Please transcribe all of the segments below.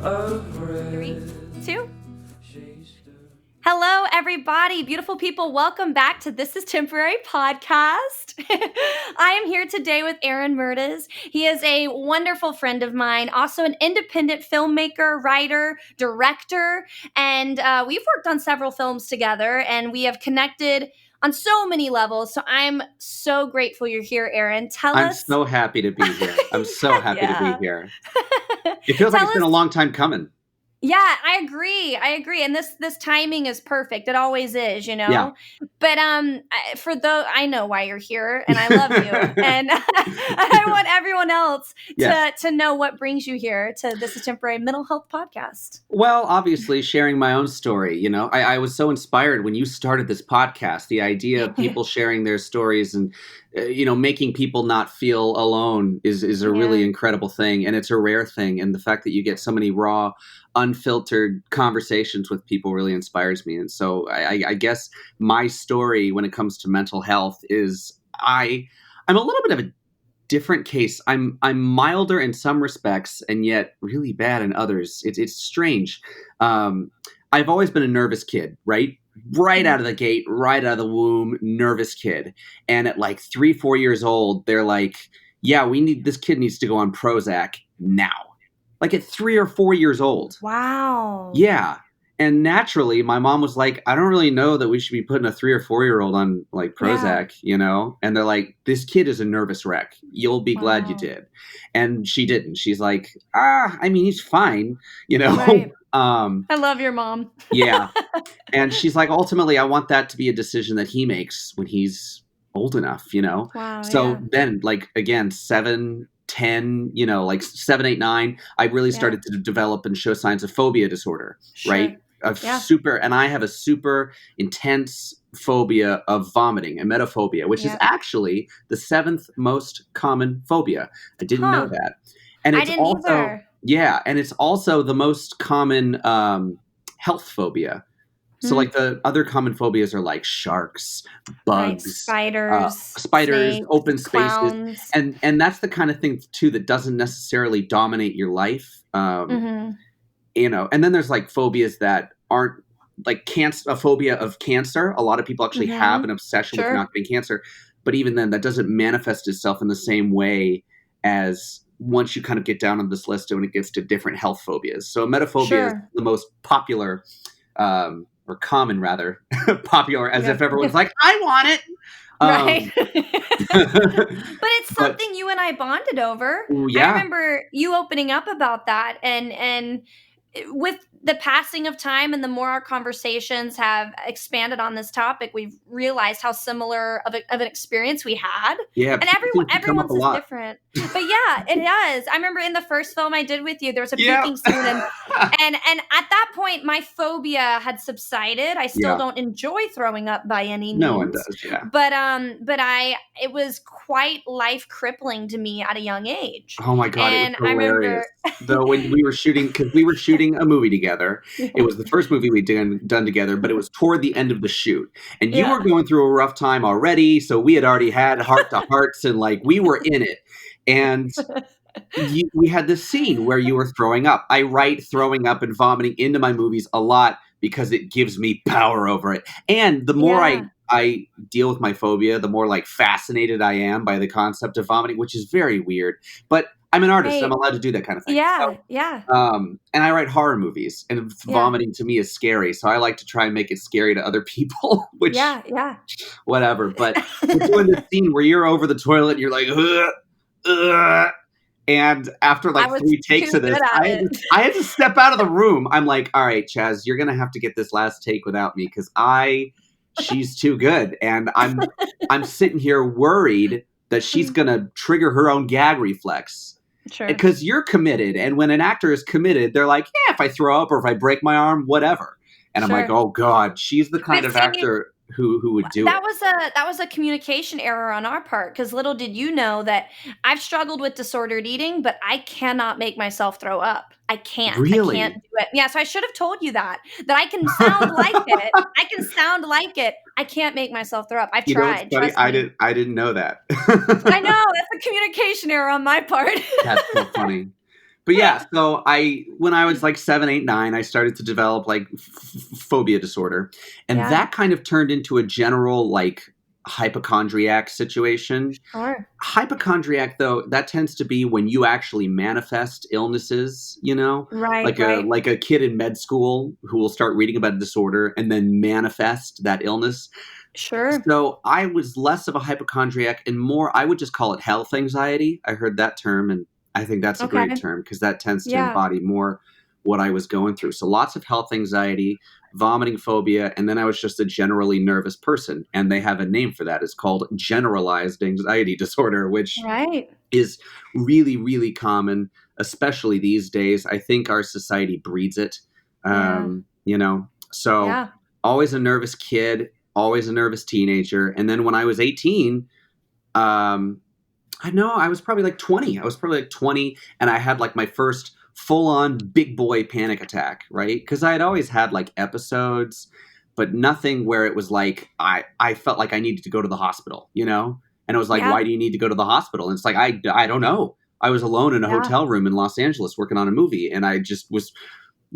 Three, two. Hello, everybody. Beautiful people. Welcome back to This is Temporary podcast. I am here today with Aaron Mirtes. He is a wonderful friend of mine, also an independent filmmaker, writer, director, and we've worked on several films together, and we have connected on so many levels. So I'm so grateful you're here, Aaron. I'm so happy to be here. I'm so happy to be here. It feels like it's been a long time coming. Yeah, I agree. And this timing is perfect. It always is, you know? Yeah. But I know why you're here, and I love you. And I want everyone else to know what brings you here to This is Temporary Mental Health Podcast. Well, obviously sharing my own story, you know. I was so inspired when you started this podcast, the idea of people sharing their stories and making people not feel alone is a really incredible thing, and it's a rare thing. And the fact that you get so many raw, unfiltered conversations with people really inspires me. And so I guess my story when it comes to mental health is I'm a little bit of a different case. I'm milder in some respects and yet really bad in others. It's strange. I've always been a nervous kid, right out of the gate, right out of the womb, nervous kid. And at like 3-4 years old, they're like, yeah, this kid needs to go on Prozac now. Like at 3 or 4 years old. Wow. Yeah. And naturally, my mom was like, I don't really know that we should be putting a 3 or 4 year old on like Prozac, And they're like, this kid is a nervous wreck. You'll be glad you did. And she didn't. She's like, he's fine, Right. I love your mom. Yeah. And she's like, ultimately, I want that to be a decision that he makes when he's old enough, Wow, So then, like, again, 7, 10, like 7, 8, 9, I really started to develop and show signs of phobia disorder, right? And I have a super intense phobia of vomiting, emetophobia, which is actually the 7th most common phobia. I didn't know that. And it's either. Yeah, and it's also the most common health phobia. So like the other common phobias are like sharks, bugs, spiders, snakes, open spaces. Clowns. And that's the kind of thing too that doesn't necessarily dominate your life. And then there's like phobias that aren't like a phobia of cancer. A lot of people actually have an obsession with not getting cancer. But even then, that doesn't manifest itself in the same way as once you kind of get down on this list when it gets to different health phobias. So emetophobia is the most popular, or common rather, popular, as if everyone's like, I want it. Right. But it's something you and I bonded over. Yeah. I remember you opening up about that, and with the passing of time and the more our conversations have expanded on this topic, we've realized how similar of an experience we had. Yeah. And everyone's is different. But yeah, it does. I remember in the first film I did with you, there was a puking scene and at that point my phobia had subsided. I still don't enjoy throwing up by any means. No one does, yeah. But it was quite life crippling to me at a young age. Oh my God, and it was hilarious. Though when we were shooting, because we were shooting a movie together, it was the first movie we'd done together, but it was toward the end of the shoot. And you were going through a rough time already, so we had already had heart-to-hearts and like we were in it. And we had this scene where you were throwing up. I write throwing up and vomiting into my movies a lot because it gives me power over it. And the more I deal with my phobia, the more like fascinated I am by the concept of vomiting, which is very weird. But I'm an artist. Right. I'm allowed to do that kind of thing. And I write horror movies, and vomiting to me is scary. So I like to try and make it scary to other people, which, whatever. But we're doing this scene where you're over the toilet and you're like, and after like 3 takes of this, I had to step out of the room. I'm like, all right, Chaz, you're going to have to get this last take without me because she's too good. And I'm sitting here worried that she's going to trigger her own gag reflex. Sure. Because you're committed. And when an actor is committed, they're like, yeah, if I throw up or if I break my arm, whatever. And I'm like, oh God, she's the kind of actor who would do that it. That was a communication error on our part, because little did you know that I've struggled with disordered eating, but I cannot make myself throw up. I can't. Really? I can't do it. Yeah, so I should have told you that I can sound like it. I can sound like it. I can't make myself throw up. I've tried. Trust me. I didn't know that. I know. That's a communication error on my part. That's so funny. But yeah, so when I was like 7, 8, 9, I started to develop like phobia disorder, and Yeah. that kind of turned into a general like hypochondriac situation. Sure. Hypochondriac, though, that tends to be when you actually manifest illnesses, Right, like a right. like a kid in med school who will start reading about a disorder and then manifest that illness. Sure. So I was less of a hypochondriac and more, I would just call it health anxiety. I heard that term, and I think that's a great Okay. term because that tends to Yeah. embody more what I was going through. So lots of health anxiety, vomiting phobia, and then I was just a generally nervous person. And they have a name for that. It's called generalized anxiety disorder, which Right. is really, really common, especially these days. I think our society breeds it. Yeah. So Yeah. always a nervous kid, always a nervous teenager. And then when I was 18, um, I know I was probably like 20. I was probably like 20, and I had like my first full on big boy panic attack, right? Because I had always had like episodes, but nothing where it was like I felt like I needed to go to the hospital. And it was like, Yeah. why do you need to go to the hospital? And it's like, I don't know. I was alone in a Yeah. hotel room in Los Angeles working on a movie, and I just was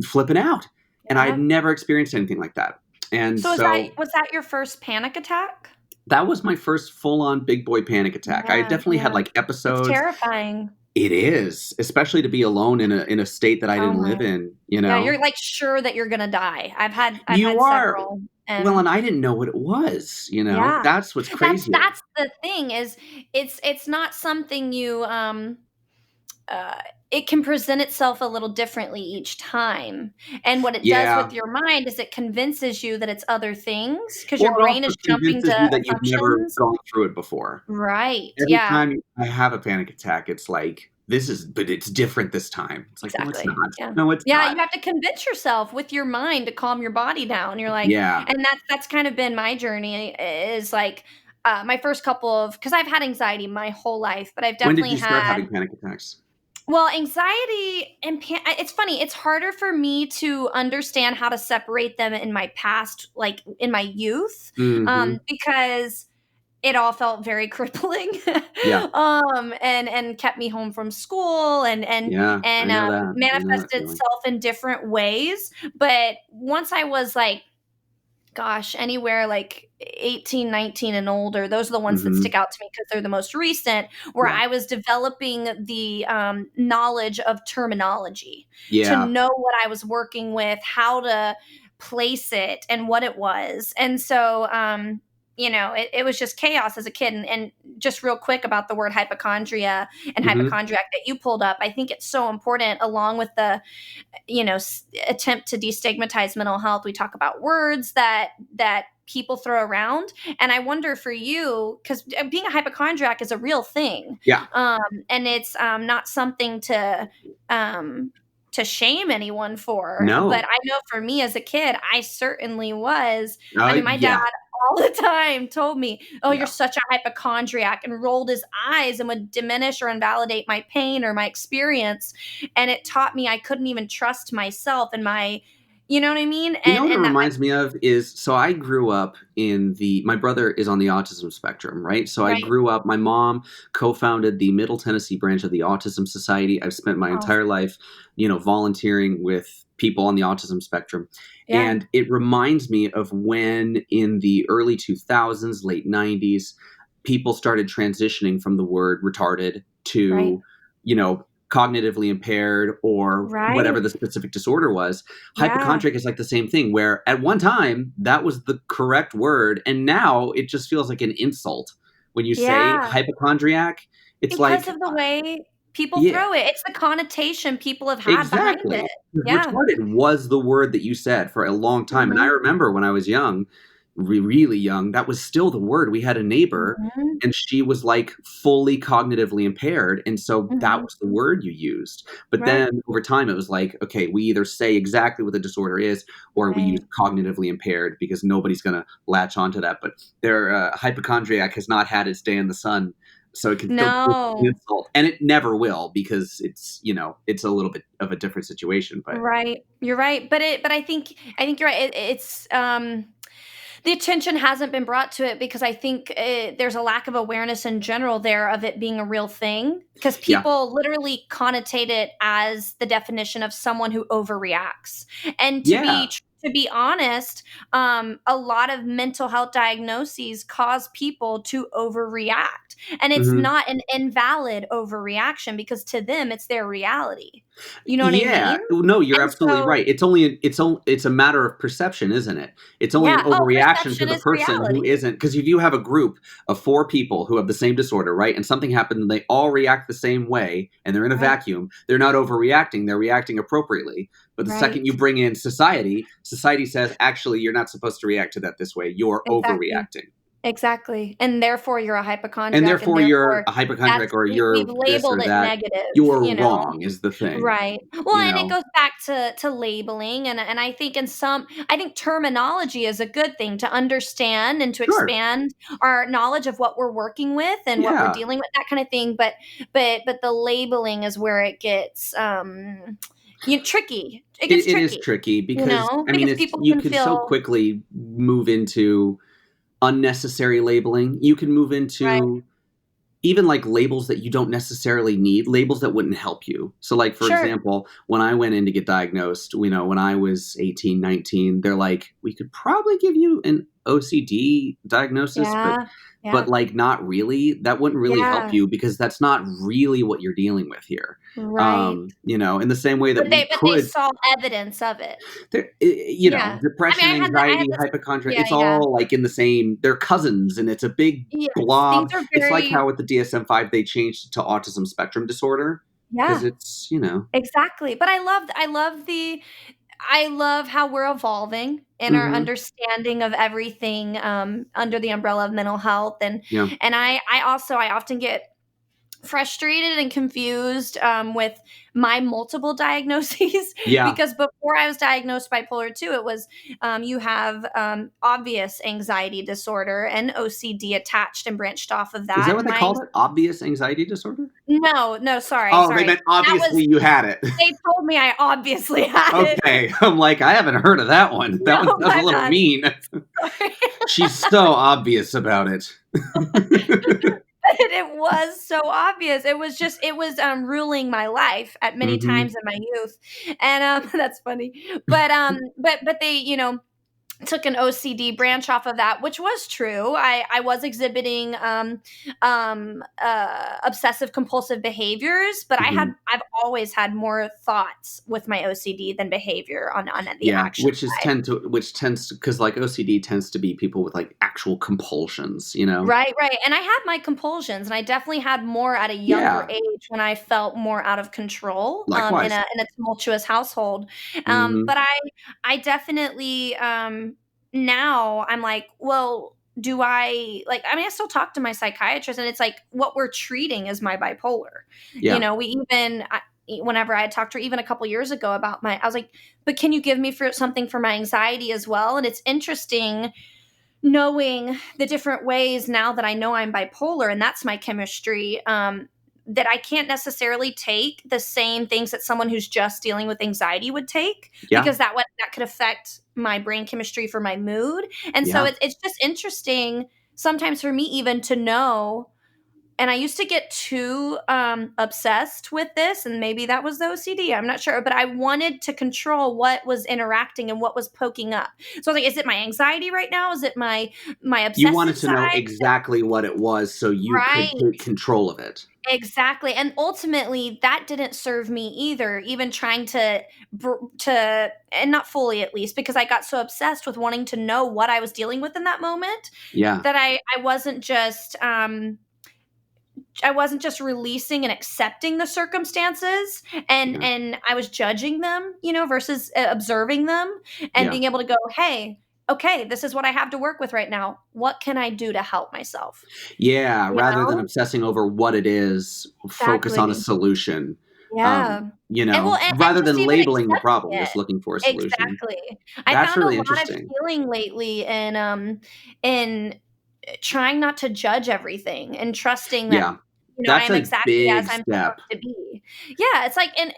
flipping out. And I had Yeah. never experienced anything like that. And So so was that your first panic attack? that was my first full on big boy panic attack. I Yeah, definitely had yeah. like It's episodes. terrifying. It is, especially to be alone in a state that I Oh didn't my. live in, Yeah, you're like sure that you're gonna die. I've You had are. several Well, and and I didn't know what it was. yeah. That's what's crazy. That's the thing is it's not something you uh it can present itself a little differently each time. And what it does with Yeah. your mind is it convinces you that it's other things because Well, your it brain also is jumping convinces you to that you've never assumptions. gone through it before. Right. Every Yeah. time I have a panic attack, it's like, but it's different this time. It's like, no, it's Exactly. not. Yeah. No, it's Yeah, not. you have to convince yourself with your mind to calm your body down. You're like Yeah. and that's kind of been my journey is like, my first couple of because 'cause I've had anxiety my whole life, but I've When did definitely you start had having panic attacks? well, anxiety and it's funny, it's harder for me to understand how to separate them in my past, like, in my youth, Mhm. because it all felt very crippling, Yeah. and kept me home from school Yeah. I know that. I know that manifested feeling. itself in different ways, but once I was, like, gosh, anywhere like 18, 19, and older, those are the ones that Mhm. stick out to me because 'cause they're the most recent, where Yeah. I was developing the, knowledge of terminology to Yeah. know what I was working with, how to place it, and what it was, and so, it was just chaos as a kid, and just real quick about the word hypochondria and Mhm. hypochondriac that you pulled up, I think it's so important along with the attempt to destigmatize mental health. We talk about words that people throw around, and I wonder for you because being a hypochondriac is a real thing, Yeah. and it's not something um, to shame anyone for. But No. I know for me as a kid, I certainly was. I mean, my dad Yeah. all the time told me, "Oh, you're Yeah. such a hypochondriac," and rolled his eyes and would diminish or invalidate my pain or my experience, and it taught me I couldn't even trust myself and my you know what I mean? You know And what it that my reminds me of is, so I grew up my brother is on the autism spectrum, right? So I right. grew up, my mom co-founded the Middle Tennessee branch of the Autism Society. I've spent my Oh, entire life, volunteering with people on the autism spectrum. yeah, And it reminds me of when in the early 2000s, late 90s, people started transitioning from the word retarded right. to, cognitively impaired or whatever Right. the specific disorder was. Yeah. Hypochondriac is like the same thing, where at one time that was the correct word, and now it just feels like an insult when you say Yeah. hypochondriac. It's Because like, of the way people yeah, throw it. It's the connotation people have had behind exactly. it. 'Cause Yeah. retarded was the word that you said for a long time, and I Mhm. remember when I was young, really young, that was still the word. We had a neighbor, Mhm. and she was, like, fully cognitively impaired, and so that Mhm. was the word you used. But Right. then over time, it was like, okay, we either say exactly what the disorder is, or we use Right. cognitively impaired because nobody's gonna latch onto that. But their hypochondriac has not had its day in the sun, so it can still be an No. insult, and it never will because it's a little bit of a different situation. But Right. You're right. But I think you're right. It's the attention hasn't been brought to it because I think there's a lack of awareness in general there of it being a real thing, because Yeah. people literally connotate it as the definition of someone who overreacts. And Yeah. to be honest, a lot of mental health diagnoses cause people to overreact, and it's Hmm. not an invalid overreaction because to them it's their reality. You know what I Yeah, mean? no, you're And absolutely so, right. It's a matter of perception, isn't it? It's only an yeah. Oh, overreaction to perception the is person who reality. isn't, because if you have a group of 4 people who have the same disorder, right, and something happened and they all react the same way and they're in a Right. vacuum, they're not overreacting, they're reacting appropriately. But the second Right. you bring in society says, actually, you're not supposed to react to that this way. You're Exactly. overreacting. Exactly, and therefore you're a And hypochondriac, and therefore you're therefore a hypochondriac, or we've you're this labeled or it that. negative, You're you know? wrong is the thing, Right. Well, you and it know? goes back to labeling, and I think I think terminology is a good thing to understand and to Sure. expand our knowledge of what we're working with and what we're Yeah. dealing with, that kind of thing, but the labeling is where it gets, tricky. It gets It is tricky, tricky because, I mean, because it's people you can can so feel. quickly move into unnecessary labeling. You can move Right. into even like labels that you don't necessarily need, labels that wouldn't help you. So like, for Sure. example, when I went in to get diagnosed, when I was 18, 19, they're like, we could probably give you an OCD diagnosis, but Yeah. Yeah. like not really. That wouldn't really help Yeah. you because that's not really what you're dealing with here. Right. In the same way that we But they could saw evidence of it. Yeah. I mean, depression, I had anxiety, this. hypochondria, Yeah, it's yeah. all like in the same, they're cousins, and it's a big Yes, things blob. are It's like very. how with the DSM-5 they changed it to autism spectrum disorder because Yeah, it's. exactly, but I love how we're evolving in our Mhm. understanding of everything, under the umbrella of mental health, Yeah. and I often get frustrated and confused, with my multiple diagnoses Yeah. because before I was diagnosed bipolar 2, it was, you have, obvious anxiety disorder and OCD attached and branched off of Is that that. what they called it? Obvious anxiety disorder? No, no, sorry, Oh, they sorry. meant That was obviously you had it. they told me I obviously had it. Okay. I'm like, I haven't heard of that one. That one No, sounds a my little bad. mean. Sorry. She's so obvious about it. It was so obvious. It was, ruling my life at many Mhm. times in my youth, and, that's funny. But they, took an OCD branch off of that, which was true. I was exhibiting, obsessive compulsive behaviors, but Mhm. I've always had more thoughts with my OCD than behavior on the Yeah, action side. which tends to, because like OCD tends to be people with like actual compulsions. Right, right, and I had my compulsions, and I definitely had more at a younger Yeah, age when I felt more out of control, likewise. in a tumultuous household, Mhm. but I definitely, now I'm like, "Well, do I," like, I mean, I still talk to my psychiatrist, and it's like, what we're treating is my bipolar, Yeah. we even whenever I had talked to her even a couple years ago about I was like, "But can you give me for something for my anxiety as well?" And it's interesting knowing the different ways now that I know I'm bipolar and that's my chemistry, that I can't necessarily take the same things that someone who's just dealing with anxiety would take, Yeah. because that could affect my brain chemistry for my mood. And so Yeah. it's just interesting sometimes for me even to know, and I used to get too, obsessed with this, and maybe that was the OCD, I'm not sure, but I wanted to control what was interacting and what was poking up. So I was like, "Is it my anxiety right now? Is it my You wanted obsessive to know side?" exactly what it was so you could Right. take control of it. Exactly, and ultimately, that didn't serve me either, even trying to, and not fully at least, because I got so obsessed with wanting to know what I was dealing with in that moment, Yeah. that I wasn't just releasing and accepting the circumstances, Yeah. and I was judging them, versus, observing them and Yeah. being able to go, "Hey, okay, this is what I have to work with right now. What can I do to help myself?" Yeah, You rather than know? obsessing over what it is, focus on a Exactly. solution. Yeah. And Rather just than even labeling the accepting problem, it. just looking for a solution. Exactly. I That's found a really lot of interesting. healing lately in trying not to judge everything and trusting that, Yeah. I That's am a exactly as big I'm step. supposed to be. Yeah, it's like, and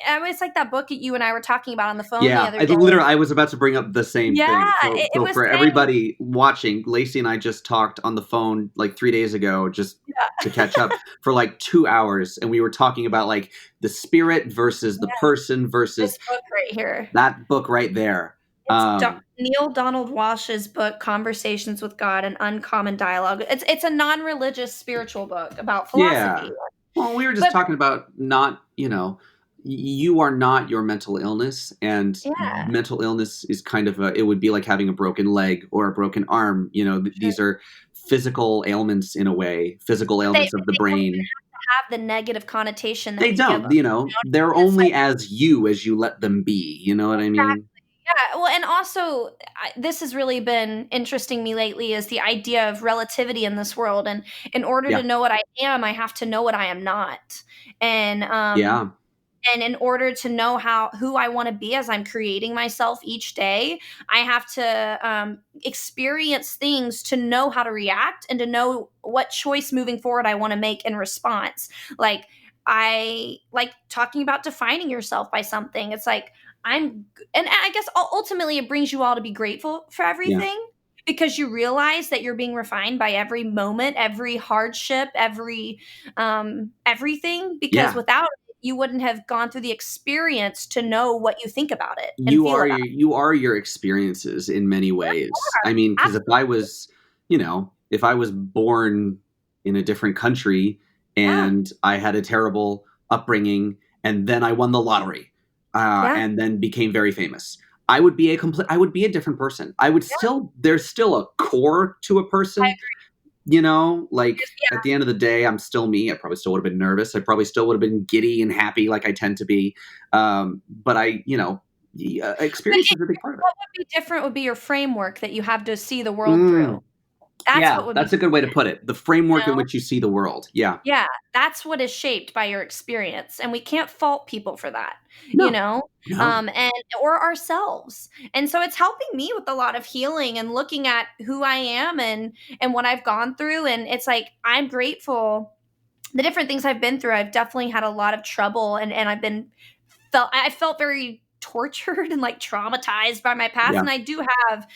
I always like that book that you and I were talking about on the phone the Yeah, other day. I was about to bring up the same Yeah, thing. it So was for saying, everybody watching, Lacey and I just talked on the phone like 3 days ago, just to yeah, catch up for like 2 hours, and we were talking about like the spirit versus the yeah, person versus this book right here. that book right there. It's Neil Donald Walsh's book, Conversations with God: An Uncommon Dialogue. It's a non-religious spiritual book about Yeah. philosophy. Well, we were just But talking about not, you are not your mental illness, and yeah, mental illness is kind of it would be like having a broken leg or a broken arm. sure. These are physical ailments in a way, physical But they ailments of the don't brain. have the negative connotation that They we give don't, them. they're And it's only like, as you let them be. You know what I exactly. mean? Yeah, well, and also, this has really been interesting me lately is the idea of relativity in this world, and in order to Yeah. know what I am, I have to know what I am not, and, Yeah. and in order to know who I want to be as I'm creating myself each day, I have to experience things to know how to react and to know what choice moving forward I want to make in response. Like, I like talking about defining yourself by something. It's like, and I guess ultimately it brings you all to be grateful for Yeah. everything, because you realize that you're being refined by every moment, every hardship, everything, because Yeah. without it, you wouldn't have gone through the experience to know what you think about it and feel about You are your experiences in many it. ways. I mean, because Absolutely. if I was born in a different country Yeah. and I had a terrible upbringing and then I won the lottery, Yeah. and then became very famous, I would be a different person. I would Yeah. still There's still a core to a I person, agree. like Yeah. at the end of the day, I'm still me. I probably still would have been nervous. I probably still would have been giddy and happy like I tend to be. But But experience is a big part of it. what would be different would be your framework that you have to see the world through. Mm, That's yeah, what would be, that's a good way to put it. The you framework in know? which you see the world. Yeah. Yeah, that's what is shaped by your experience, and we can't fault people for that, you No, know? no. And or ourselves. And so it's helping me with a lot of healing and looking at who I am and what I've gone through, and it's like I'm grateful the different things I've been through. I've definitely had a lot of trouble, and I felt very tortured and like traumatized by my past, Yeah. and I do have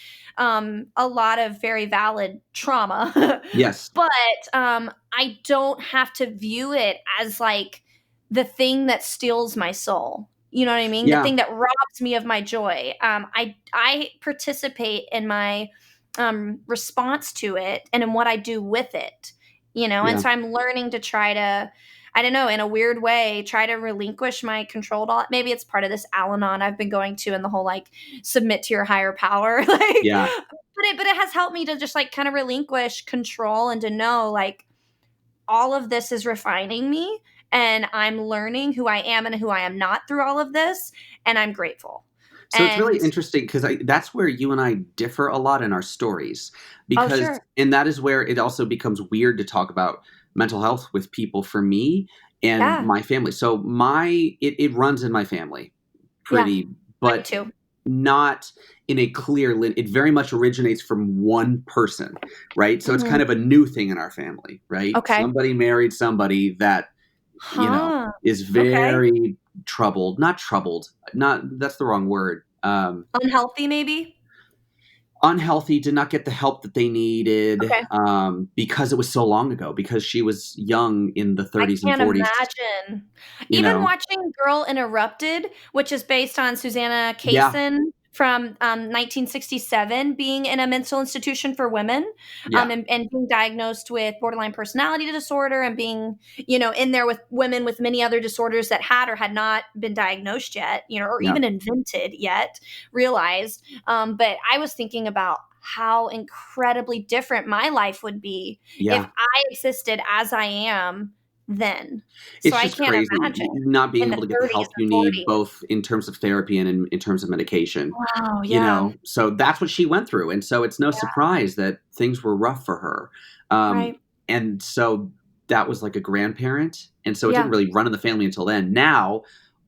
a lot of very valid trauma. Yes. But I don't have to view it as like the thing that steals my soul. You know what I mean? The Yeah. thing that robs me of my joy. I participate in my response to it and in what I do with it. And Yeah. so I'm learning to try to, I don't know, in a weird way, try to relinquish my control. Maybe it's part of this Al-Anon I've been going to, and the whole like submit to your higher power, like. Yeah. But it has helped me to just like kind of relinquish control and to know like all of this is refining me, and I'm learning who I am and who I am not through all of this, and I'm grateful. So it's really And interesting because that's where you and I differ a lot in our stories, oh sure, and that is where it also becomes weird to talk about mental health with people for me and yeah, my family. So it runs in my family yeah, pretty, mine but too. not in a clear it very much originates from one person, right? So it's Mhm. kind of a new thing in our family, right? Okay. Somebody married somebody that Huh. is Okay. very troubled, not that's the wrong word. Unhealthy, maybe. Unhealthy, did not get the help that they needed, Okay. because it was so long ago, because she was young in the I 30s and can't 40s, imagine. you Even know. watching Girl Interrupted, which is based on Susanna Yeah. Kaysen from 1967, being in a mental institution for women, Yeah. and being diagnosed with borderline personality disorder, and being, in there with women with many other disorders that had or had not been diagnosed yet, or Yeah. even invented yet, realized. But I was thinking about how incredibly different my life would be if Yeah. I existed as I am then. So It's I just can't crazy imagine not being in the able to get the 30s help and you need, 40s. both in terms of therapy and in terms of medication. Wow, yeah, So that's what she went through, and so it's no yeah, surprise that things were rough for her. um, right, and so that was like a grandparent, and so it didn't yeah, really run in the family until then. Now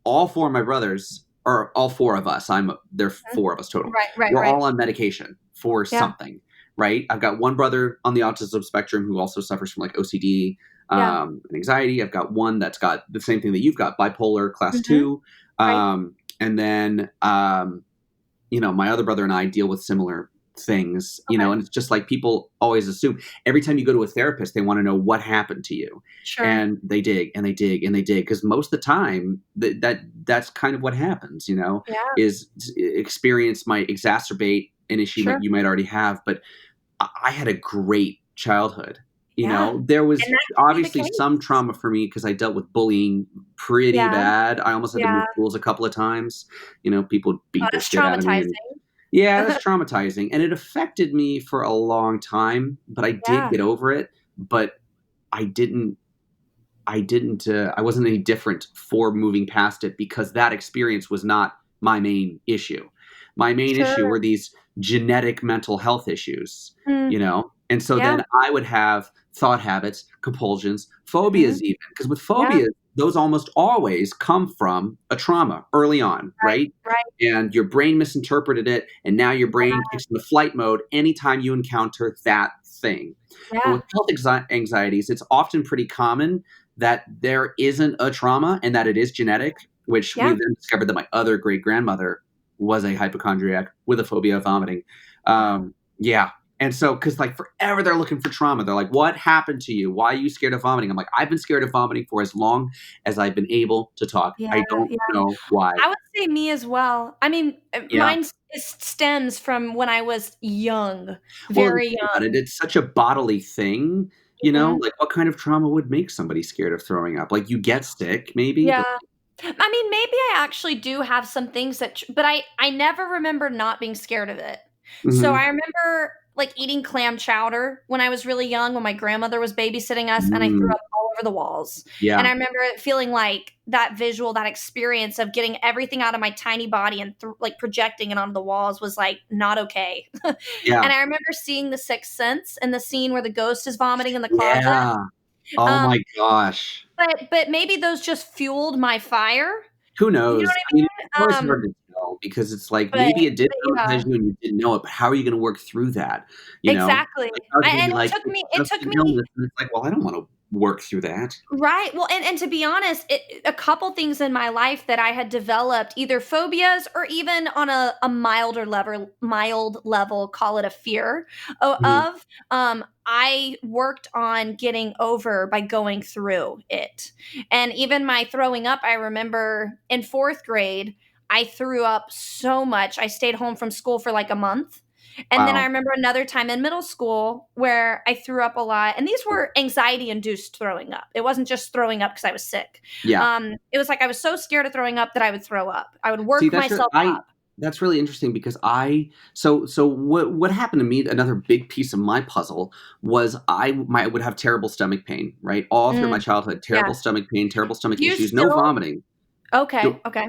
all four of my brothers, or all four of us, there are mhm, four of us total, right, right, we're right, all on medication for yeah, something, right? I've got one brother on the autism spectrum who also suffers from like OCD. Yeah. and anxiety. I've got one that's got the same thing that you've got, bipolar class Mhm. 2. Right. And then, my other brother and I deal with similar things, Okay. and it's just like people always assume every time you go to a therapist, they want to know what happened to you. Sure. And they dig and they dig and they dig because most of the time that's kind of what happens, Yeah. is experience might exacerbate an issue Sure. you might already have. But I had a great childhood. Yeah. There And was that can be the obviously some case. trauma for me because I dealt with bullying pretty Yeah. bad. I almost had to Yeah. move schools a couple of times. People Oh, beat the that's shit out of me, and traumatizing. yeah, that's traumatizing, and it affected me for a long time, but I did Yeah. get over it. But I didn't I wasn't any different for moving past it because that experience was not my main issue. My main issue Sure. were these genetic mental health issues, Mm. And so Yeah. then I would have thought habits, compulsions, Mhm. phobias even, because with Yeah. phobias, those almost always come from a trauma early on, Right. right? Right. And your brain misinterpreted it, and now your brain kicks into flight mode anytime you encounter that thing. But Yeah. with health anxieties, it's often pretty common that there isn't a trauma and that it is genetic, which we Yeah. then discovered that my other great grandmother was a hypochondriac with a phobia of vomiting. Wow. Yeah. And so, because like forever they're looking for trauma. They're like, what happened to you? Why are you scared of vomiting? I'm like, I've been scared of vomiting for as long as I've been able to talk. Yeah. I don't Yeah. know why. I would say me as well. I mean, Yeah. stems from when I was young, Well, and very think about it. young. It's such a bodily thing, Mhm. like what kind of trauma would make somebody scared of throwing up? Like you get sick, maybe, Yeah. but I mean, maybe I actually do have some things but I never remember not being scared of it. So Mhm. I remember like eating clam chowder when I was really young when my grandmother was babysitting us and I threw Mm, up all over the walls. And yeah. I remember feeling like that visual, that experience of getting everything out of my tiny body and like projecting it onto the walls was like not okay. And Yeah. I remember seeing The Sixth Sense and the scene where the ghost is vomiting in the closet. Yeah. Oh Um, my gosh. but maybe those just fueled my fire. Who You know knows? I mean, it's what always I mean? hard to tell because it's like But maybe it did traumatize yeah, you and you didn't know it, but how are you gonna work through that, you know? exactly. Like, I was gonna And be it like, took "It's me just an illness," and it's like, "Well, I don't wanna work through that." right. Well, and to be honest, a couple things in my life that I had developed, either phobias or even on a mild level, call it a fear Mhm. of. I worked on getting over by going through it, and even my throwing up. I remember in fourth grade, I threw up so much. I stayed home from school for like a month. And then I Wow. remember another time in middle school where I threw up a lot, and these were anxiety induced throwing up. It wasn't just throwing up because I was sick. Yeah. It was like I was so scared of throwing up that I would throw up. I would See, work myself up. that's really interesting because so what happened to me, another big piece of my puzzle was I would have terrible stomach pain, right? All through my Mm, childhood, yeah. terrible stomach pain, terrible stomach Do you issues, no still? vomiting. Okay. No, Okay.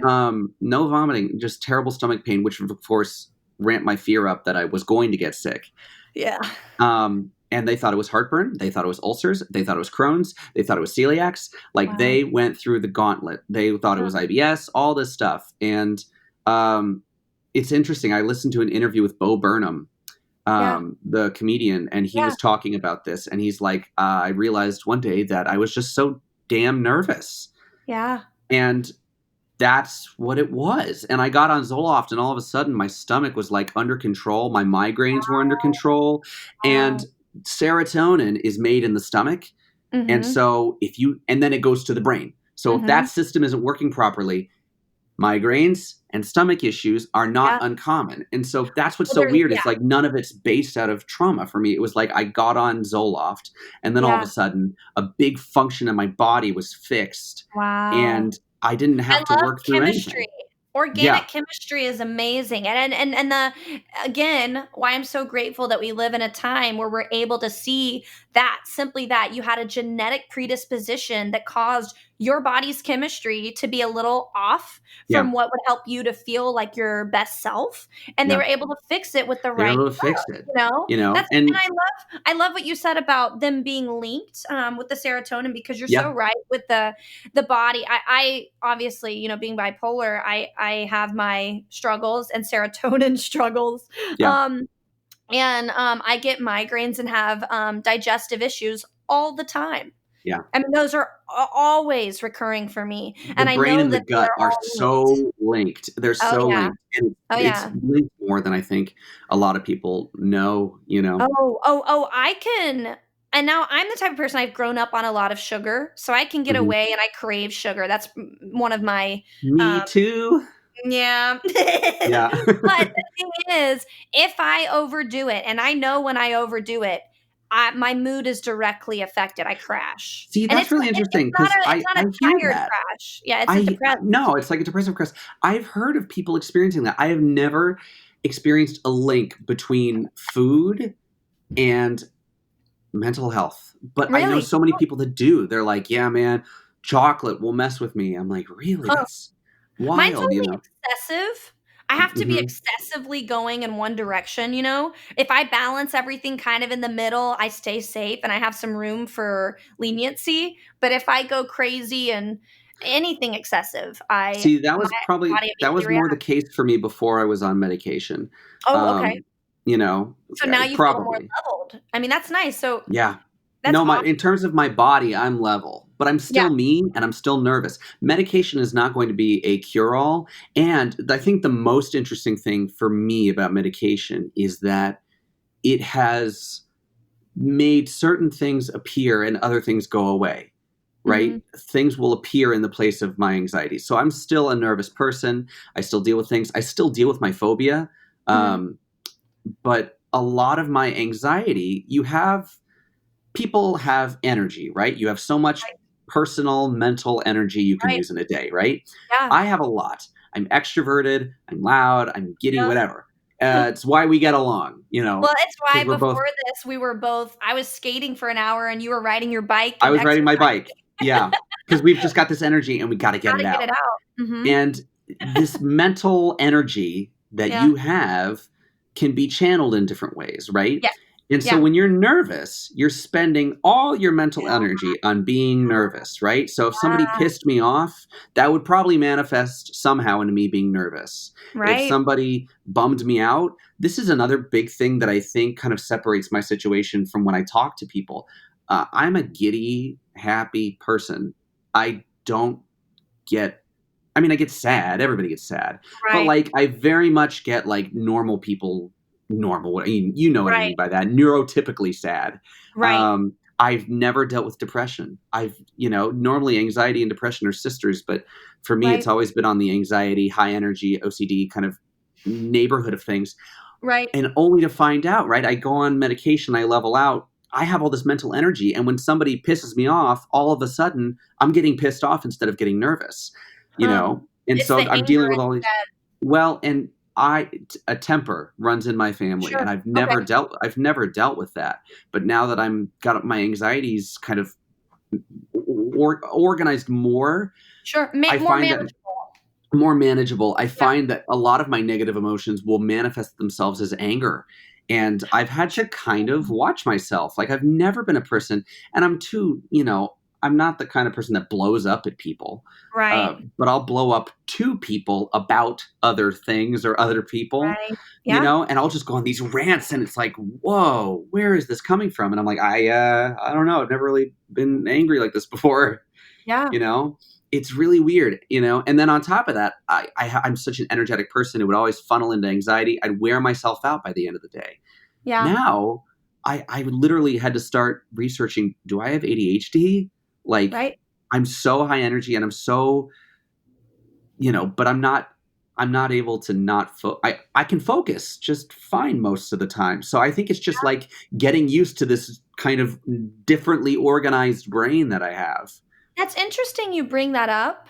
no vomiting, just terrible stomach pain, which of course ramped my fear up that I was going to get sick. Yeah. And they thought it was heartburn. They thought it was ulcers. They thought it was Crohn's. They thought it was celiacs. Like Wow. they went through the gauntlet. They thought it Huh. was IBS, all this stuff. And um, it's interesting. I listened to an interview with Bo Burnham, Yeah. the comedian, and he Yeah. was talking about this. And he's like, I realized one day that I was just so damn nervous. Yeah. And that's what it was. And I got on Zoloft, and all of a sudden, my stomach was like under control. My migraines were under control. And Wow. serotonin is made in the stomach. And Mhm. so, and then it goes to the brain. So, if that Mhm. system isn't working properly, migraines and stomach issues are not Yeah. uncommon. And so, that's what's Well, so there's weird. yeah. It's like none of it's based out of trauma for me. It was like I got on Zoloft, and then all of a Yeah. sudden, a big function in my body was fixed. Wow. And I didn't I have to love work through chemistry. anything. Yeah. Organic chemistry is amazing. And the again, why I'm so grateful that we live in a time where we're able to see that simply that you had a genetic predisposition that caused your body's chemistry to be a little off Yeah. from what would help you to feel like your best self, and they Yeah. were able to fix it with the They were right able to fix drug, it, you know? That's and and I love what you said about them being linked with the serotonin, because you're so yeah, right with the body. I obviously, being bipolar, I have my struggles and serotonin struggles. yeah. And I get migraines and have digestive issues all the time. Yeah. I mean, those are always recurring for me, The and I brain know and the that they gut are are all linked. so linked. They're Oh, so yeah. linked, and Oh, it's yeah. linked more than I think a lot of people know, you know? I can, and now I'm the type of person, I've grown up on a lot of sugar, so I can get Mhm. away and I crave sugar. That's one of my, Me um too. yeah. Yeah. But the thing is, if I overdo it, and I know when I overdo it, my mood is directly affected. I crash. See, And that's really interesting because it's not I a hear tired that. crash. Yeah, it's a depressed. No, it's like a depressive crest. I've heard of people experiencing that. I have never experienced a link between food and mental health, but I know Really? so many people that do. They're like, "Yeah, man, chocolate will mess with me." I'm like, "Really? Huh. That's Mine's wild," you only know? excessive. I have to be Mhm. excessively going in one direction, you know? If I balance everything kind of in the middle, I stay safe and I have some room for leniency. But if I go crazy and anything excessive, I See, my body that immediately was more the reacts. case for me before I was on medication. Oh, okay. Um, you know, So now you feel more probably. leveled. I mean, that's nice. So Yeah. that's No, my awesome. in terms of my body, I'm level, but I'm Yeah. still me and I'm still nervous. Medication is not going to be a cure-all, and I think the most interesting thing for me about medication is that it has made certain things appear and other things go away, right? Mhm. Things will appear in the place of my anxiety. So I'm still a nervous person. I still deal with things. I still deal with my phobia. Mhm. Um, but a lot of my anxiety, people have energy, right? You have so much Right. personal mental energy you can Right. use in a day, right? Yeah. I have a lot. I'm extroverted, I'm loud, I'm giddy, Yeah. whatever. It's why we get along, Well, it's why because we're both. before this, we were both I was skating for an hour and you were riding your bike I and was riding my exercising. bike, yeah, because we've just got this energy and we got to get it Gotta get out. it out. Mhm. And this mental energy that Yeah. you have can be channeled in different ways, right? Yes. And so Yeah. when you're nervous, you're spending all your mental energy on being nervous, right? So if somebody Yeah. pissed me off, that would probably manifest somehow into me being nervous. If Right. somebody bummed me out, this is another big thing that I think kind of separates my situation from when I talk to people. I'm a giddy, happy person. I don't get I mean, I get sad. Everybody gets sad, but Right. like I very much get like normal people normal. I mean, you know what I Right. mean by that. Neurotypically sad. Right. I've never dealt with depression. Normally anxiety and depression are sisters, but for me, it's Right. always been on the anxiety, high energy, OCD kind of neighborhood of things. Right. And only to find out, right? I go on medication, I level out. I have all this mental energy, and when somebody pisses me off, all of a sudden I'm getting pissed off instead of getting nervous, you Huh. know. And It's so the I'm anger dealing with all these. instead. Well, and a temper runs in my family, and Sure. Okay. I've never dealt with that. But now that I'm got my anxieties kind of organized more, Sure. I More find that manageable. more manageable. I Yeah. find that a lot of my negative emotions will manifest themselves as anger. And I've had to kind of watch myself. Like, I've never been a person, and I'm not the kind of person that blows up at people, Right. but I'll blow up to people about other things or other people, Right. Yeah. and I'll just go on these rants, and it's like, whoa, where is this coming from? And I'm like, I don't know. I've never really been angry like this before. Yeah. you know it's really weird. And then on top of that, I'm such an energetic person. It would always funnel into anxiety. I'd wear myself out by the end of the day. Yeah. Now I literally had to start researching, do I have ADHD? Like, Right. I'm so high energy and I'm so, but I'm not able to not I can focus just fine most of the time. So I think it's just like getting used to this kind of differently organized brain that I have. That's interesting you bring that up.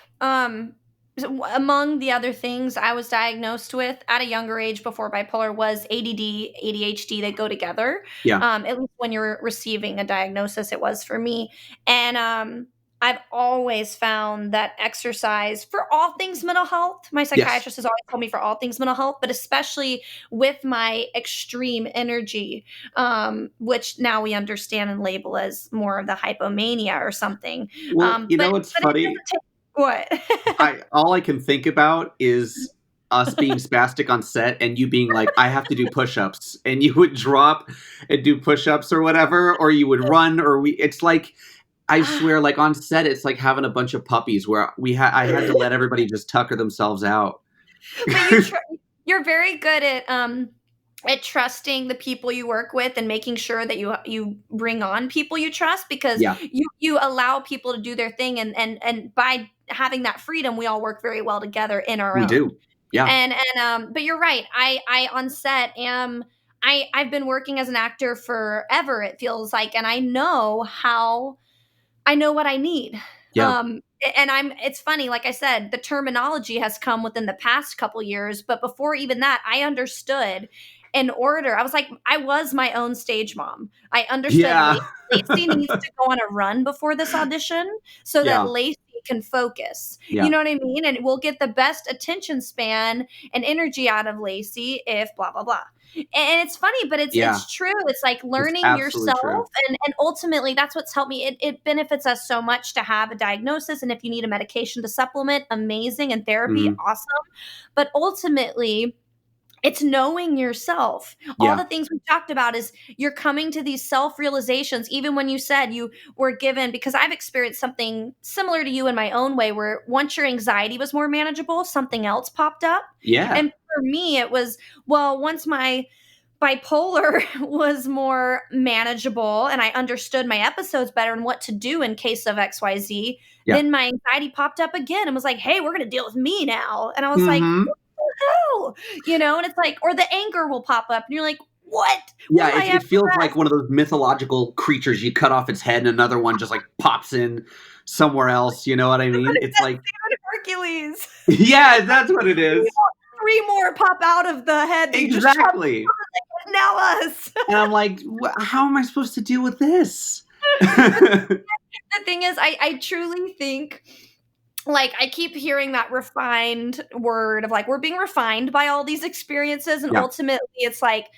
Among the other things I was diagnosed with at a younger age before bipolar was ADD, ADHD. They go together. Yeah. At least when you're receiving a diagnosis, it was for me. And I've always found that exercise for all things mental health, my Yes. psychiatrist has always told me for all things mental health, but especially with my extreme energy, which now we understand and label as more of the hypomania or something. Well, what's But it funny? doesn't take what? I all I can think about is us being spastic on set and you being like, I have to do push-ups, and you would drop and do push-ups or whatever, or you would run, or it's like I swear, like on set, it's like having a bunch of puppies where I had to let everybody just tucker themselves out. But you're very good at trusting the people you work with and making sure that you bring on people you trust, because Yeah, you allow people to do their thing, and by having that freedom, we all work very well together in our we own. do. Yeah, But you're right. I on set am I've been working as an actor forever, it feels like, and I know what I need. yeah, And it's funny, like I said, the terminology has come within the past couple years, but before even that, I understood in order. I was my own stage mom. I understood yeah, Lacey needs to go on a run before this audition so that yeah, Lacey can focus. You yeah, know what I mean? And we'll get the best attention span and energy out of Lacey if blah blah blah. And it's funny, but yeah. it's true. It's like It's learning absolutely yourself, true. and ultimately that's what's helped me. It benefits us so much to have a diagnosis, and if you need a medication to supplement, amazing, and therapy, Hmm. awesome. But ultimately, it's knowing yourself. All the Yeah, things we talked about is you're coming to these self realizations, even when you said you were given, because I've experienced something similar to you in my own way, where once your anxiety was more manageable, something else popped up. yeah, And for me, it was, well, once my bipolar was more manageable and I understood my episodes better and what to do in case of XYZ, yeah. then my anxiety popped up again and was like, hey, we're going to deal with me now. And I was like, Hmm. oh, and it's like, or the anger will pop up and you're like, what Yeah, did I it ever feels rest? like one of those mythological creatures. You cut off its head, and another one just like pops in somewhere else. You know what I mean? It's like, Hercules. yeah, that's what it is. Three more pop out of the head that you just chopped. Exactly. Now us. And I'm like, how am I supposed to deal with this? But the thing is, I truly think, like, I keep hearing that refined word of like we're being refined by all these experiences, and Yeah, ultimately it's like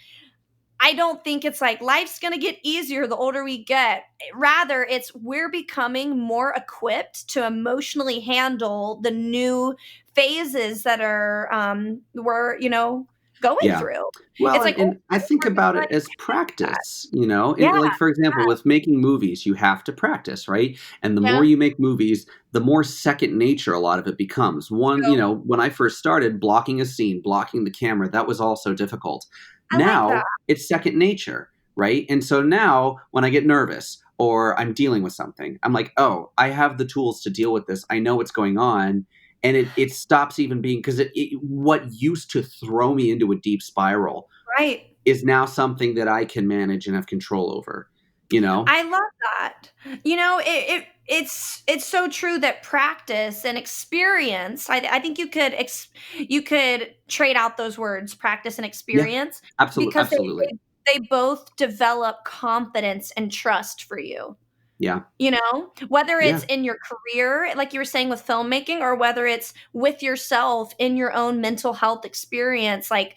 I don't think it's like life's going to get easier the older we get. Rather, it's we're becoming more equipped to emotionally handle the new phases that are we're going yeah. through. Well, It's and, like and I ultimately think we're about going it as to that. practice, you know, Yeah, like for example, with making movies, you have to practice, right? And the more yeah. you make movies, the more second nature a lot of it becomes. One, So when I first started blocking a scene, blocking the camera, that was also difficult. I like that. Now it's second nature, right? And so now when I get nervous or I'm dealing with something, I'm like, oh, I have the tools to deal with this. I know what's going on, and it stops even being, because what used to throw me into a deep spiral Right. is now something that I can manage and have control over, you know? I love that. It's so true that practice and experience. I think you could trade out those words, practice and Yeah, experience, absolutely, because absolutely. they both develop confidence and trust for you. Yeah, Whether it's yeah, in your career, like you were saying with filmmaking, or whether it's with yourself in your own mental health experience. Like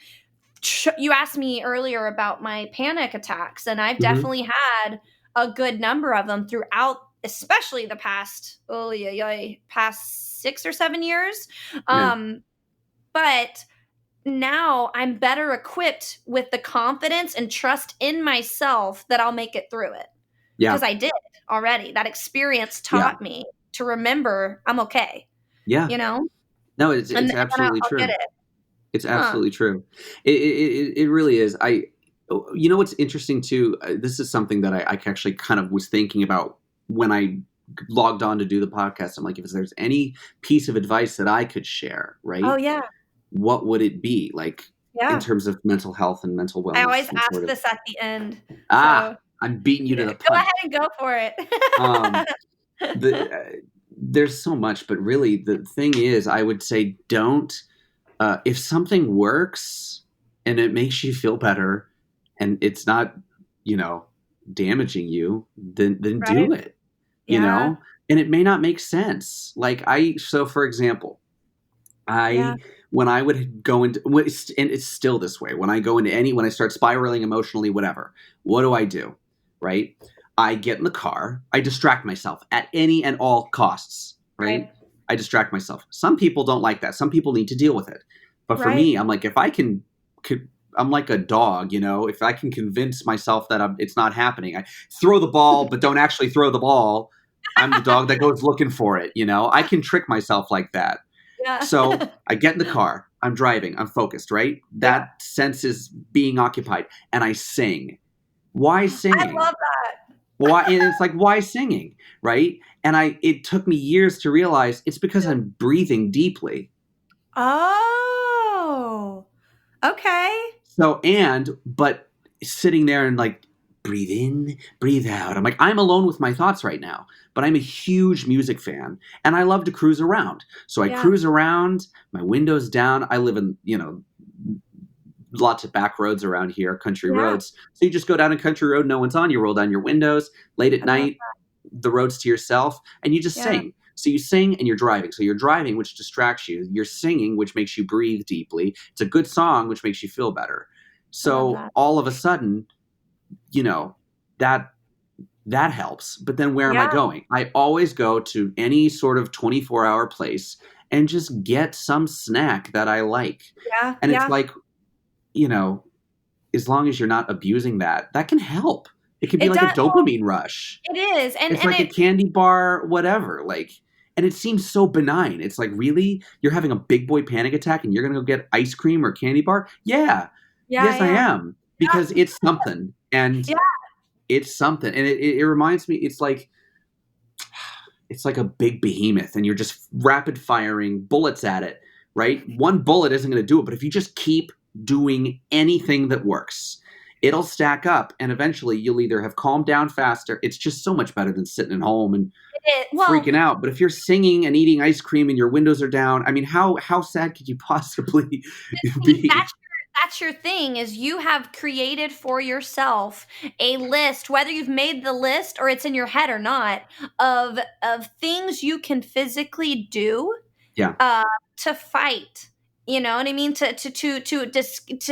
you asked me earlier about my panic attacks, and I've hmm, definitely had a good number of them throughout, especially the past, oh yeah, yeah, past 6 or 7 years. yeah, Um, but now I'm better equipped with the confidence and trust in myself that I'll make it through it, yeah, because I did already. That experience yeah, taught me to remember I'm okay, yeah. you know, No, it's and then absolutely I'll get true. it. It's Huh? absolutely true. It really is. What's interesting too? This is something that I actually kind of was thinking about when I logged on to do the podcast. I'm like, if there's any piece of advice that I could share, Oh right? yeah, What would it be, like, in yeah. terms of mental health and mental I wellness always and ask sort of, this at the end. ah, So, I'm beating you to yeah, the go ahead punch. and go for it. Um, there's so much, but really the thing is, I would say, don't, if something works and it makes you feel better and it's not, you know, damaging you, then Right? do it, you Yeah, know? And it may not make sense. Like so for example, yeah, I when I would go into, and it's still this way, when I go into when I start spiraling emotionally, whatever, what do? Right? I get in the car, I distract myself at any and all costs, right? right, I distract myself. Some people don't like that. Some people need to deal with it. But for right. me, I'm like, if I I'm like a dog, if I can convince myself that it's not happening, I throw the ball, but don't actually throw the ball. I'm the dog that goes looking for it, you know? I can trick myself like that. Yeah. So I get in the car, I'm driving, I'm focused, right? Yeah. That sense is being occupied, and I sing. Why I singing? love that. Why? And it's like, why singing, right? And it took me years to realize it's because I'm breathing deeply. Oh, okay. But sitting there and like, breathe in, breathe out. I'm like, I'm alone with my thoughts right now, but I'm a huge music fan and I love to cruise around. So I Yeah. cruise around, my window's down. I live in, lots of back roads around here, country Yeah. roads. So you just go down a country road, no one's on, you roll down your windows late at I love night, the road's to yourself, and you just that. Yeah. sing. So you sing and you're driving. So you're driving, which distracts you. You're singing, which makes you breathe deeply. It's a good song, which makes you feel better. I love So that. all of a sudden, you know, that that helps. But then where am I Yeah. going? I always go to any sort of 24-hour place and just get some snack that I like. Yeah. And it's Yeah. like, you know, as long as you're not abusing that, that can help. It can be It like a does. dopamine rush. It is. It's And like a it, candy bar, whatever. Like, and it seems so benign. It's like, really? You're having a big boy panic attack and you're going to go get ice cream or candy bar? Yeah. yeah. Yes, I Yeah. am. Because it's something. And Yeah. it's something. And it reminds me, it's like a big behemoth and you're just rapid firing bullets at it, right? One bullet isn't going to do it, but if you just keep doing anything that works, it'll stack up and eventually you'll either have calmed down faster. It's just so much better than sitting at home and Well, freaking out. But if you're singing and eating ice cream and your windows are down, I mean, how sad could you possibly see, be? that's your thing is you have created for yourself a list, whether you've made the list or it's in your head or not, of things you can physically do Yeah, uh, to fight. You know what I mean? To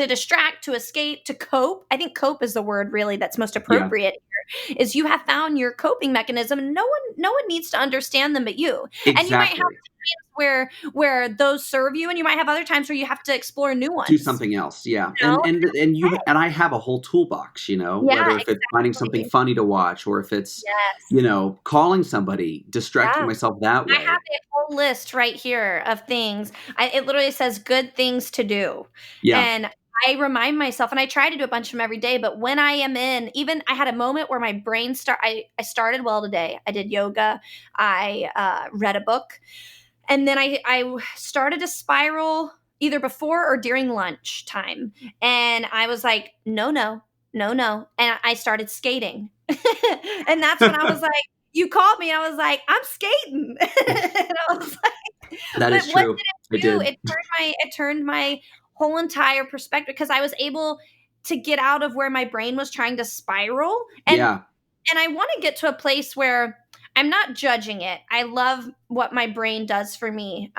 distract, to escape, to cope. I think cope is the word really that's most yeah, appropriate here. Is you have found your coping mechanism, and no one needs to understand them but you. And you might have exactly. where those serve you, and you might have other times where you have to explore new Do ones. something else, yeah. You know? And I have a whole toolbox, Yeah, whether if it's finding something exactly. funny to watch or if it's, Yes. calling somebody, distracting Yeah. myself that I have way. a whole list right here of things. It literally says good things to do. Yeah, And I remind myself, and I try to do a bunch of them every day, but when I am in, even I had a moment where my brain I started well today. I did yoga. I read a book. And then I started to spiral either before or during lunch time. And I was like, no, no, no, no. And I started skating. And that's when I was like, you called me and I was like, I'm skating. And I was like, that but is what true. I did it do? did. It turned my whole entire perspective because I was able to get out of where my brain was trying to spiral. Yeah, And I want to get to a place where I'm not judging it. I love what my brain does for me.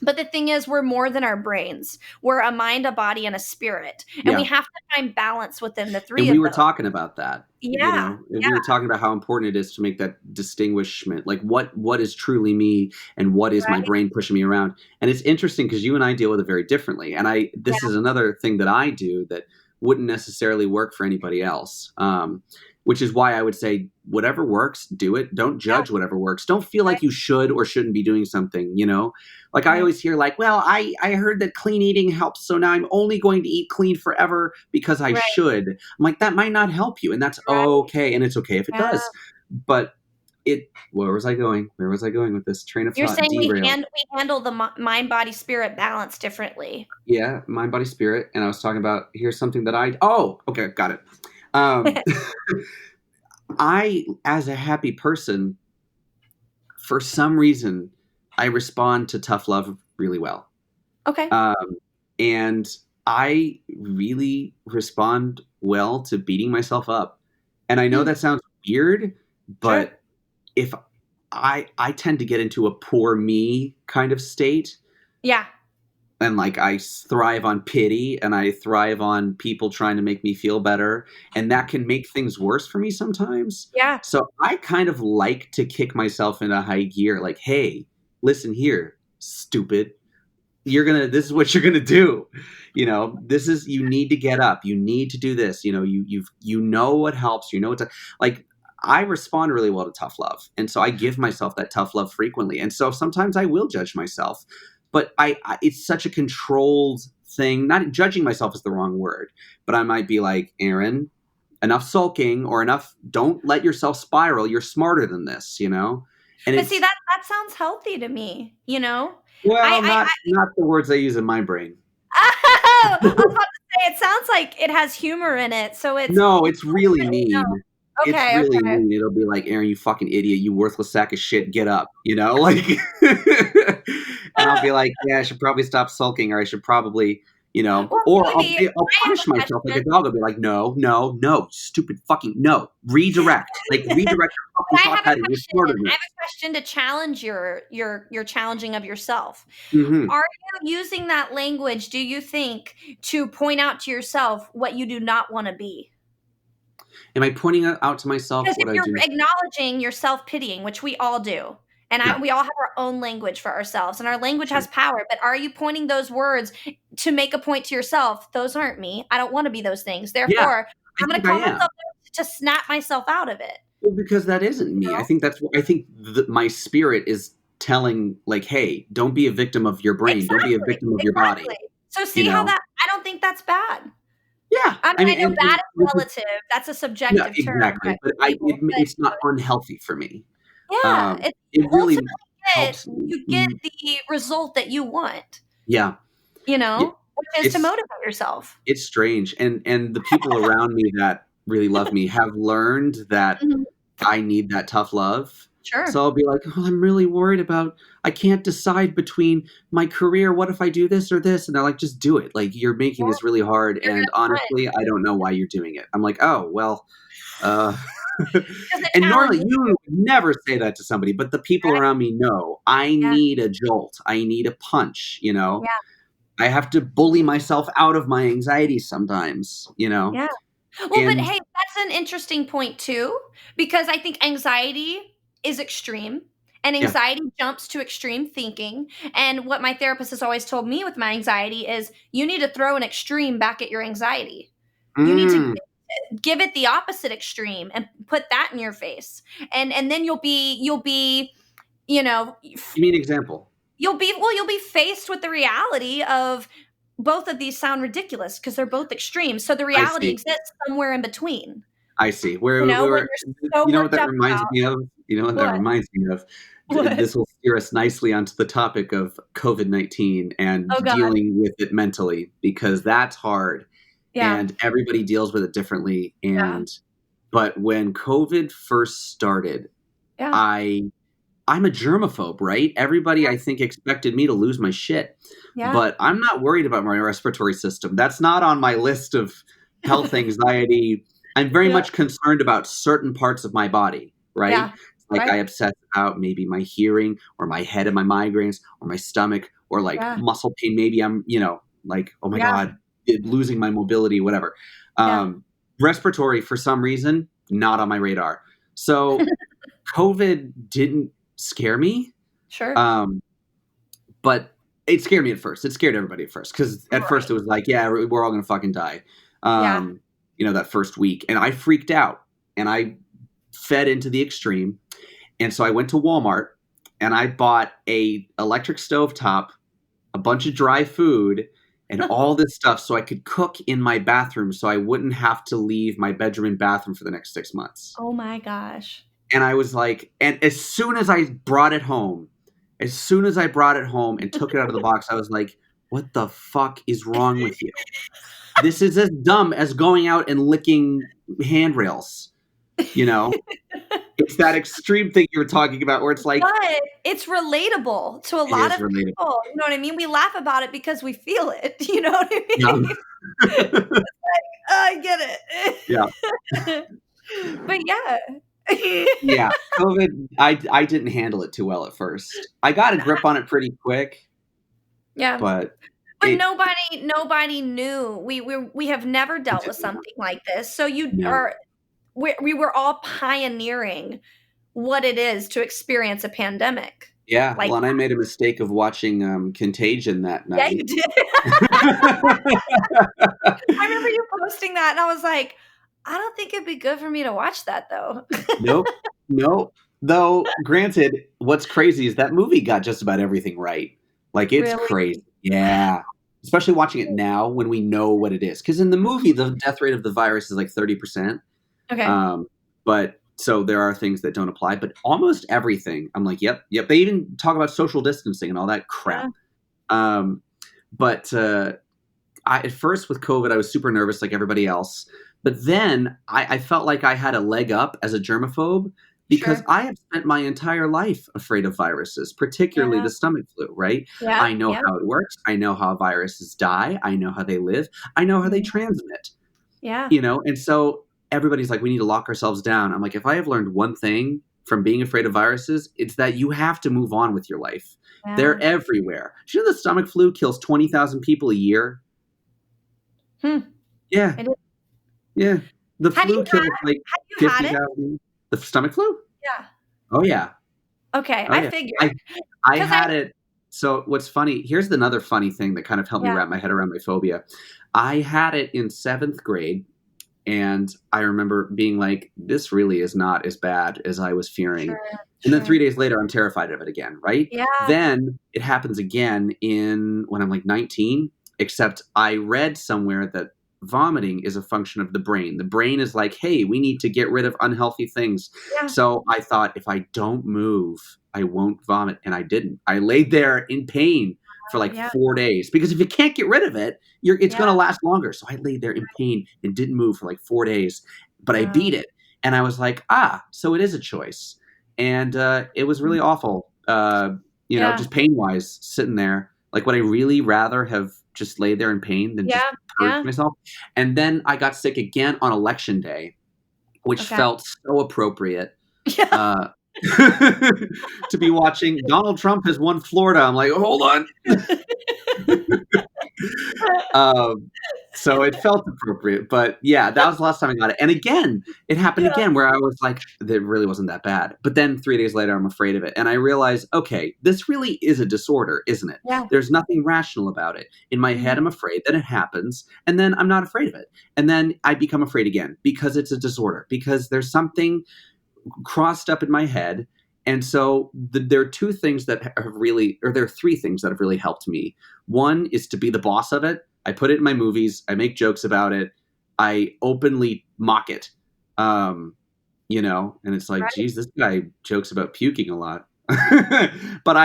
But the thing is, we're more than our brains. We're a mind, a body, and a spirit. And we yeah. have to find balance within the And three we of were those. talking about that, Yeah. and Yeah. we were talking about how important it is to make that distinguishment, like what is truly me and what is my Right. brain pushing me around. And it's interesting because you and I deal with it very differently. And this Yeah. is another thing that I do that wouldn't necessarily work for anybody else. Which is why I would say whatever works, do it. Don't Yeah. judge whatever works. Don't feel Right. like you should or shouldn't be doing something, Like I Right. always hear like, well, I heard that clean eating helps, so now I'm only going to eat clean forever because I Right. should. I'm like, that might not help you, and that's Right. okay, and it's okay if it Yeah. does. But where was I going? Where was I going with this train of You're thought? saying Derailed. we handle the mind, body, spirit balance differently. Yeah, mind, body, spirit. And I was talking about here's something that okay, got it. Um, I, as a happy person, for some reason, I respond to tough love really well. Okay. Um, and I really respond well to beating myself up. And I know Hmm. that sounds weird, Sure. but if I tend to get into a poor me kind of state, Yeah. and like I thrive on pity and I thrive on people trying to make me feel better, and that can make things worse for me sometimes. Yeah. So I kind of like to kick myself into high gear, like, hey, listen here, stupid, this is what you're gonna do. You need to get up, you need to do this, you know what helps, what to, like, I respond really well to tough love. And so I give myself that tough love frequently. And so sometimes I will judge myself, but it's such a controlled thing. Not judging myself is the wrong word, but I might be like, Aaron, enough sulking or enough. Don't let yourself spiral. You're smarter than this, you know? And But see, it's, that sounds healthy to me, you know? well, I not the words I use in my brain. I was about to say, it sounds like it has humor in it, so it's No, it's really really no. mean. It's Okay, really okay. mean. It'll be like, Aaron, you fucking idiot, you worthless sack of shit, get up, you know? Like, and I'll be like, yeah, I should probably stop sulking, or I should probably, you know, Well, or maybe I'll I have punish a myself like a question. dog. I'll be like, no, no, no, stupid fucking no. Redirect. Like, redirect your But fucking I thought have a pattern. You're smarter question. than I have this. a question to challenge your challenging of yourself. Mm-hmm. Are you using that language, do you think, to point out to yourself what you do not wanna be? Am I pointing out to myself Because if what I you're do? acknowledging your self-pitying, which we all do, and Yeah, we all have our own language for ourselves, and our language sure. has power, but are you pointing those words to make a point to yourself, "Those aren't me. I don't wanna be those things. Yeah, Therefore, I I'm gonna think I call am. myself out to snap myself out of it." Well, because that isn't You me. I know? think I think my spirit is telling, like, hey, don't be a victim of your brain. Don't be a Exactly, victim of your body. exactly. So You see how know? that I don't think that's bad. Yeah. I mean, I I mean, know bad and is this is, relative. That's a yeah, subjective term exactly. that But label, but it's not unhealthy for me. yeah, it's It really ultimately helps me. you get the result that you want, Yeah. you Yeah. know, which is to It's motivate yourself. it's strange, and the people around me that really love me have learned that Mhm. I need that tough love. So Sure. I'll be like, "Oh, I'm really worried about I can't decide between my career. What if I do this or this?" And they're like, "Just do it. Like, you're making Yeah, this really hard, you're and gonna be fine honestly, I don't know why you're doing it." I'm like, "Oh, well, uh" because it and normally challenges you you, would never say that to somebody, but the people right? around me know. I Yeah, need a jolt. I need a punch, you know? yeah, I have to bully myself out of my anxiety sometimes, you know? yeah. Well, but And hey, that's an interesting point too, because I think anxiety is extreme, and yeah. anxiety jumps to extreme thinking. And what my therapist has always told me with my anxiety is you need to throw an extreme back at your anxiety. You need to Mm, give it the opposite extreme and put that in your face. And then you'll be, you know, give me an example. you'll be faced with the reality of both of these sound ridiculous because they're both extremes. So the I reality see. exists somewhere in between. I see. You know, when Where you're so you know what worked that up reminds about me of? You know what that what? reminds me of? What? This will steer us nicely onto the topic of COVID-19 and Oh god. dealing with it mentally, because that's hard Yeah. and everybody deals with it differently. Yeah. But when COVID first started, Yeah. I I'm a germaphobe, right? Everybody, I think, expected me to lose my shit. Yeah. But I'm not worried about my respiratory system. That's not on my list of health anxiety. I'm very Yeah. much concerned about certain parts of my body, right? Yeah. Like, I Right? obsess about maybe my hearing or my head and my migraines or my stomach or like Yeah. muscle pain. Maybe I'm, like, oh my Yeah. God, losing my mobility, whatever. Yeah. Um, respiratory, for some reason, not on my radar. So COVID didn't scare me. Sure. Um, but it scared me at first. It scared everybody at first because at first Right. it was like, yeah, we're all gonna fucking die. Yeah. That first week, and I freaked out and I fed into the extreme, and so I went to Walmart and I bought a electric stove top, a bunch of dry food, and all this stuff so I could cook in my bathroom so I wouldn't have to leave my bedroom and bathroom for the next 6 months. Oh my gosh. And I was like, and as soon as I brought it home and took it out of the box, I was like, what the fuck is wrong with you? This is as dumb as going out and licking handrails, you know? It's that extreme thing you were talking about where it's like, But it's relatable to a it lot is of relatable. people, you know what I mean? We laugh about it because we feel it, you know what I Yeah. mean? I get Yeah. it. But yeah. Yeah. COVID, I didn't handle it too well at first. I got a grip on it pretty quick, Yeah. but But it, nobody knew. We have never I dealt with didn't something like this. So you know. are we were all pioneering what it is to experience a pandemic. Yeah. Like, Well, and I made a mistake of watching Contagion that yeah, you night. did. I remember you posting that and I was like, I don't think it'd be good for me to watch that though. Nope. Nope. Though, granted, what's crazy is that movie got just about everything right. Like, it's Really? crazy. Yeah. Especially watching it now when we know what it is. Because in the movie, the death rate of the virus is like 30%. Okay. Um, but so there are things that don't apply, but almost everything, I'm like, yep, yep. They even talk about social distancing and all that Yeah, crap. Um, but at first with COVID, I was super nervous like everybody else. But then I felt like I had a leg up as a germaphobe because sure. I have spent my entire life afraid of viruses, particularly Yeah. the stomach flu, right? Yeah. I know Yeah. how it works. I know how viruses die. I know how they live. I know how they Mhm. transmit, Yeah. you know? And so everybody's like, we need to lock ourselves down. I'm like, if I have learned one thing from being afraid of viruses, it's that you have to move on with your life. They're Yeah. everywhere. Do you know the stomach flu kills 20,000 people a year? Hmm. Yeah, I did. yeah. The Had you flu kills like had you had it? 50,000. The stomach flu? Yeah. Oh yeah. Okay, Oh I yeah. figured I because I had it. So what's funny, here's another funny thing that kind of helped me yeah, wrap my head around my phobia. I had it in 7th grade. And I remember being like, this really is not as bad as I was fearing. sure, And then 3 sure. days later, I'm terrified of it again, right? Yeah. Then it happens again in when I'm like 19, except I read somewhere that vomiting is a function of the brain. The brain is like, hey, we need to get rid of unhealthy things. Yeah. So I thought if I don't move, I won't vomit. And I didn't. I laid there in pain for like Yeah. 4 days because if you can't get rid of it, it's Yeah. going to last longer. So I laid there in pain and didn't move for like 4 days, but I Wow. beat it. And I was like, so it is a choice. And it was really Mhm. awful, Yeah. just pain wise, sitting there. Like, would I really rather have just laid there in pain than just Yeah. purged Yeah. myself? And then I got sick again on election day, which Okay. felt so appropriate. Yeah. Uh, to be watching Donald Trump has won Florida. I'm like, hold on. Um, so it felt appropriate, but yeah, that was the last time I got it. And again, it happened Yeah. again where I was like, that really wasn't that bad. But then 3 days later, I'm afraid of it. And I realized, okay, this really is a disorder, isn't it? Yeah. There's nothing rational about it. In my Mhm. head, I'm afraid that it happens, and then I'm not afraid of it. And then I become afraid again because it's a disorder, because there's something crossed up in my head. And so there are two things that have really, or there are three things that have really helped me. One is to be the boss of it. I put it in my movies. I make jokes about it. I openly mock it. Um, and it's like, Right. geez, this guy jokes about puking a lot. But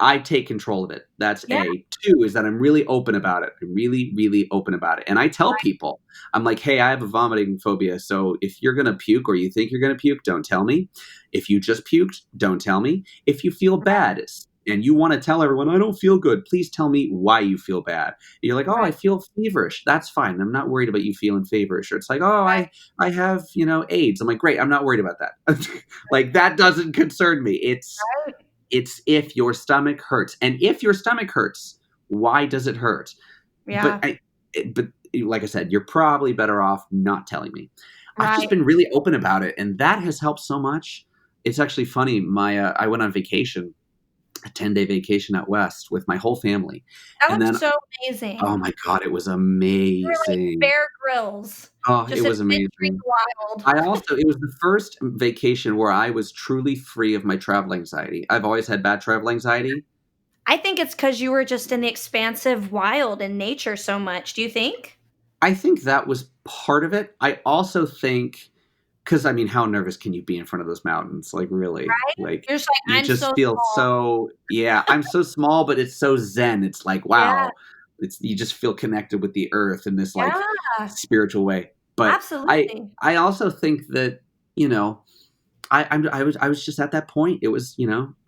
I take control of it. That's Yeah. A. Two is that I'm really open about it. I'm really, really open about it. And I tell Right. people, I'm like, hey, I have a vomiting phobia. So if you're going to puke or you think you're going to puke, don't tell me. If you just puked, don't tell me. If you feel Right. bad and you want to tell everyone, I don't feel good, please tell me why you feel bad. You're like, oh, I Right. feel feverish. That's fine. I'm not worried about you feeling feverish. Or it's like, oh, Right. I have, AIDS. I'm like, great. I'm not worried about that. Like that doesn't concern me. Right. It's if your stomach hurts. And if your stomach hurts, why does it hurt? But Yeah. but like I said, you're probably better off not telling me. I've just Right. been really open about it, and that has helped so much. It's actually funny. I went on vacation, a 10-day vacation out west with my whole family, That and looks then so oh amazing. my god, it was You were like amazing. Bear Grylls, Oh, it just was adventuring amazing. the wild. It was the first vacation where I was truly free of my travel anxiety. I've always had bad travel anxiety. I think it's because you were just in the expansive wild and nature so much, do you think? I think that was part of it. I also think because I mean, how nervous can you be in front of those mountains? Like, really? Right? Like, You're just like, you "I'm just so feel small." so, yeah, I'm so small, but it's so zen. It's like, Yeah, wow, you just feel connected with the earth in this like yeah, spiritual way. But I, absolutely. I also think that, you know, I was just at that point. It was,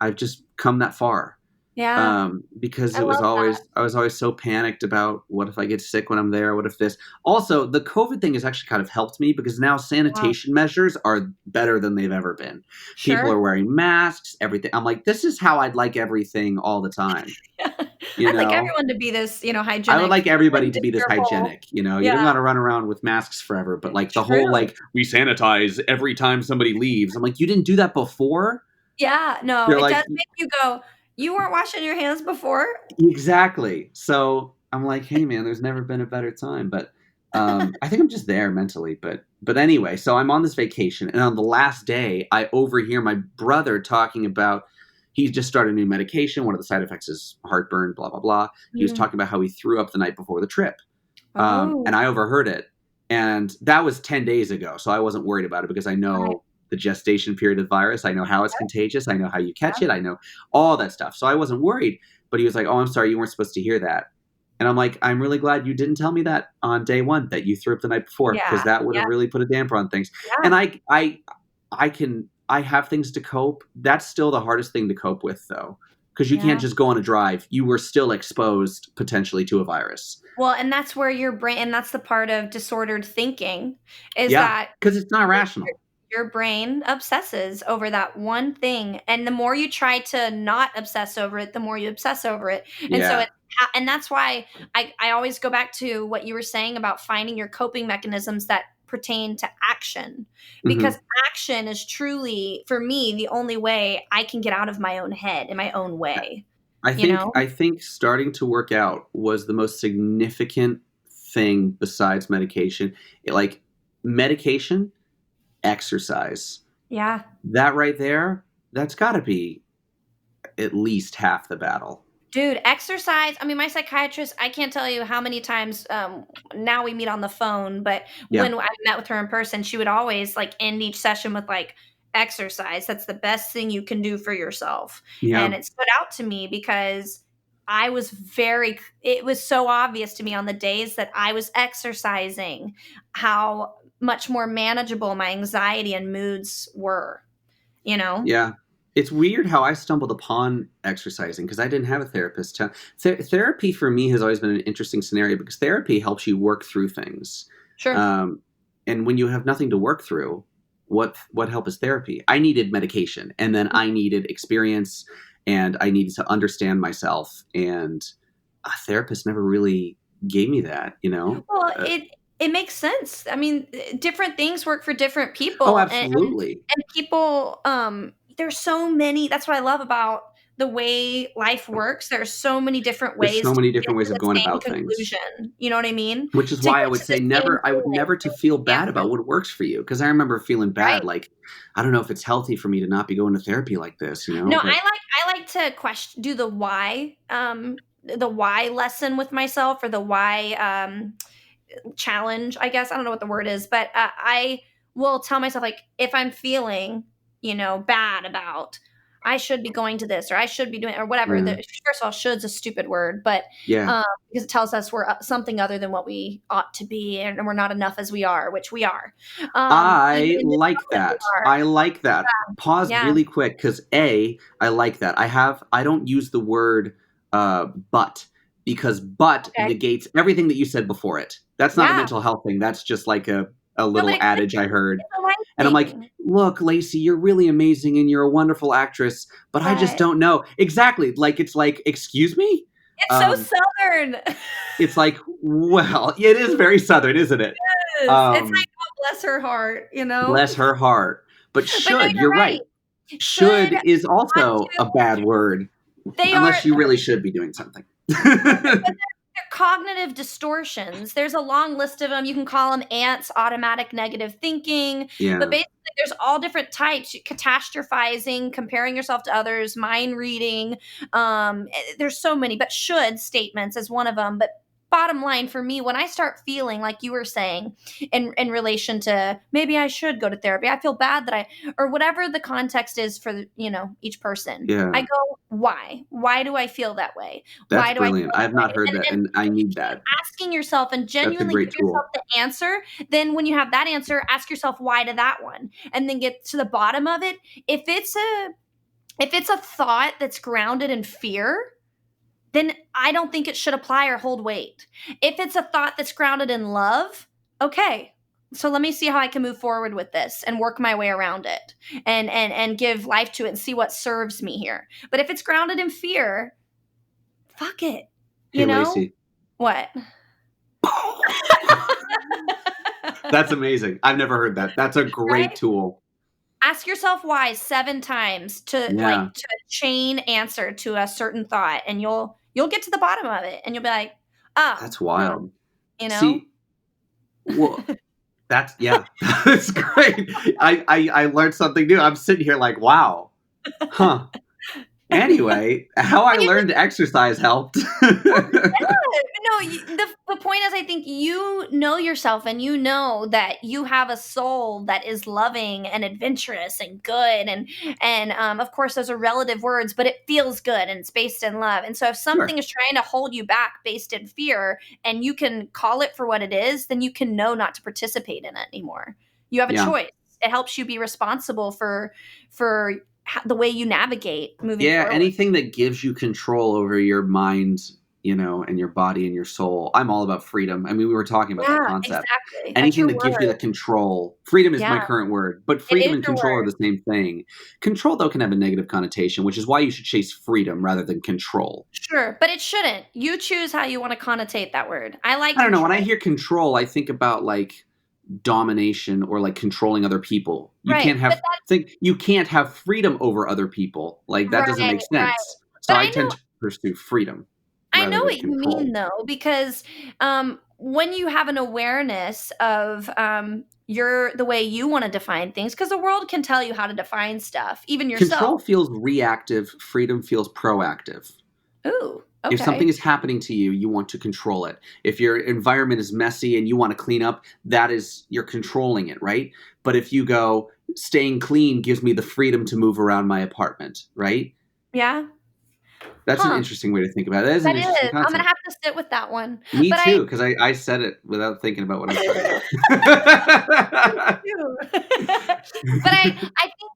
I've just come that far. Yeah, Because I love that. I was always so panicked about what if I get sick when I'm there? What if this? Also, the COVID thing has actually kind of helped me because now Wow. sanitation measures are better than they've ever been. People Sure. are wearing masks, everything. I'm like, this is how I'd like everything all the time. You I'd like know, everyone to be this, I would hygienic like everybody to and be this cheerful. hygienic. You don't Yeah, got to run around with masks forever. But like the whole true. like we sanitize every time somebody leaves. I'm like, you didn't do that before. Yeah, no, They're it like, does make you go, "You weren't washing your hands before?" exactly. So I'm like, hey man, there's never been a better time. But I think I'm just there mentally, but anyway, so I'm on this vacation, and on the last day, I overhear my brother talking about he just started a new medication. One of the side effects is heartburn. Blah blah blah. He was Mm. talking about how he threw up the night before the trip, Oh, and I overheard it, and that was 10 days ago, so I wasn't worried about it because I right. know the gestation period of the virus. I know how it's contagious. I know how you catch it. I know all that stuff, so I wasn't worried. But he was like, "Oh, I'm sorry, you weren't supposed to hear that." And I'm like, I'm really glad you didn't tell me that on day one that you threw up the night before because Yeah, that would yeah, have really put a damper on things. And yeah, I have things to cope. That's still the hardest thing to cope with though, because you can't yeah. just go on a drive. You were still exposed potentially to a virus. Well, and that's where your brain, and that's the part of disordered thinking, is Yeah, that because it's not your rational. your brain obsesses over that one thing, and the more you try to not obsess over it, the more you obsess over it, and so Yeah. and that's why I always go back to what you were saying about finding your coping mechanisms that pertain to action, because Hmm. action is truly, for me, the only way I can get out of my own head in my own way, I you think know? I think starting to work out was the most significant thing besides medication. Like medication, exercise. Yeah. That right there, that's got to be at least half the battle. Dude, exercise. I mean, my psychiatrist, I can't tell you how many times now we meet on the phone, but Yeah. when I met with her in person, she would always like end each session with like exercise. That's the best thing you can do for yourself. Yeah. And it stood out to me because it was so obvious to me on the days that I was exercising how much more manageable my anxiety and moods were, you know? Yeah. It's weird how I stumbled upon exercising because I didn't have a therapist. Therapy for me has always been an interesting scenario because therapy helps you work through things. Sure. Um, and when you have nothing to work through, what help is therapy? I needed medication, and then I needed experience, and I needed to understand myself. And a therapist never really gave me that. Well, it makes sense. I mean, different things work for different Oh, people, absolutely. and people, there's so many. That's what I love about the way life works. There's so many different There's ways so to many get different to ways of the going same about things. conclusion. You know what I mean? Which is To why I get would to the say same never, I would feeling, never to same feel bad answer, about what works for you. Because I remember feeling right? bad, like, I don't know if it's healthy for me to not be going to therapy like this, No, but I like to do the why lesson with myself, or the why challenge, I guess. I don't know what the word is, but I will tell myself, like, if I'm feeling, bad about, I should be going to this, or I should be doing, or whatever. yeah, First of all, should's a stupid word, but yeah. because it tells us we're something other than what we ought to be, and we're not enough as we are, which we are. Even I in this like moment, we that. are. I like that. Pause Yeah. really quick because I like that. I don't use the word but because but Okay. negates everything that you said before it. That's not a Yeah. mental health thing. That's just like a No, but little it could adage be. I heard. It's a life And I'm like, thing, look, Lacey, you're really amazing and you're a wonderful actress, but I just but don't know. Exactly. Like it's like, excuse me? it's so Um, southern. it's like, well, it is very southern, isn't it? It's Um, like, oh, bless her heart, you know? bless her heart. But But no, should, you're you're right. right. Should, Should is ought also a to, bad word, they are, unless you really should be doing something. but they're cognitive distortions. There's a long list of them. You can call them ants, automatic negative thinking, but Yeah. basically there's all different types. Catastrophizing, comparing yourself to others, mind reading. There's so many, but should statements is one of them. But bottom line for me, when I start feeling like you were saying, in relation to maybe I should go to therapy, I feel bad that I, or whatever the context is for each person, I Yeah. go, why do I feel that way? That's Why do I feel brilliant. I that have not way? heard And that, and and I if you need keep that. asking yourself and That's a genuinely great give yourself tool. the answer, then when you have that answer, ask yourself why to that one, and then get to the bottom of it. If it's a thought that's grounded in fear, then I don't think it should apply or hold weight. If it's a thought that's grounded in love, okay. So let me see how I can move forward with this and work my way around it, and give life to it and see what serves me here. But if it's grounded in fear, fuck it. Hey, You know? Lacey. What? That's amazing. I've never heard that. That's a great Right? tool. Ask yourself why 7 times to Yeah. like to chain answer to a certain thought, and you'll get to the bottom of it, and you'll be like, "Oh, That's wild. you know?" See, Well, yeah, that's great. I learned something new. I'm sitting here like, wow, huh. Anyway, how I And you learned to exercise helped. no, the point is, I think you know yourself and you know that you have a soul that is loving and adventurous and good and of course those are relative words, but it feels good and it's based in love. And so if something Sure. is trying to hold you back based in fear and you can call it for what it is, then you can know not to participate in it anymore. You have a Yeah. choice. It helps you be responsible for the way you navigate moving Yeah, forward. anything that gives you control over your mind, and your body and your soul. I'm all about freedom. I mean, we were talking about that Yeah, concept. exactly. That's Anything your that gives you word. that control. Freedom is Yeah, my current word, but it freedom is and your control are word. the same thing. Control, though, can have a negative connotation, which is why you should chase freedom rather than control. Sure, but it shouldn't. You choose how you wanna connotate that word. I like I don't know. When I control. hear control, I think about like domination or like controlling other people. Right, but You can't have freedom over other people. Like that doesn't make right. sense. So But I tend to pursue freedom I rather know than what you mean control. though, because, when you have an awareness of, your the way you wanna define things, because the world can tell you how to define stuff, even yourself. Control feels reactive, freedom feels proactive. Ooh, If okay. something is happening to you, you want to control it. If your environment is messy and you want to clean up, you're controlling it, right? But if you go, staying clean gives me the freedom to move around my apartment, right? Yeah? That's an Huh. interesting way to think about it. That is an That interesting is. I'm gonna concept. have to sit with that one. Me But I too, because I said it without thinking about what I said. too. But I think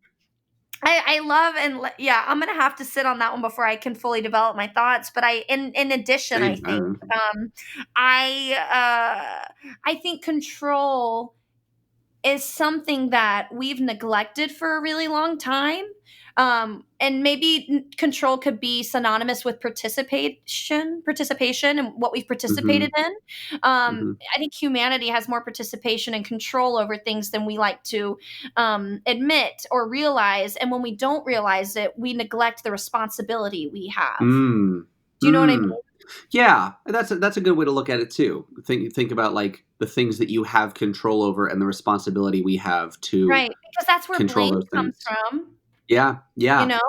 I love yeah, I'm gonna have to sit on that one before I can fully develop my thoughts. But in addition, I Same. I think don't know. I think control is something that we've neglected for a really long time. And maybe control could be synonymous with participation and what we've Hmm. participated in. Hmm. I think humanity has more participation and control over things than we like to admit or realize. And when we don't realize it, we neglect the responsibility we have. Mm. Do you know what I Mm. mean? Yeah, that's a good way to look at it too. Think about like the things that you have control over and the responsibility we have to Right. Because that's where control blame those comes things. from. Yeah, You yeah. know?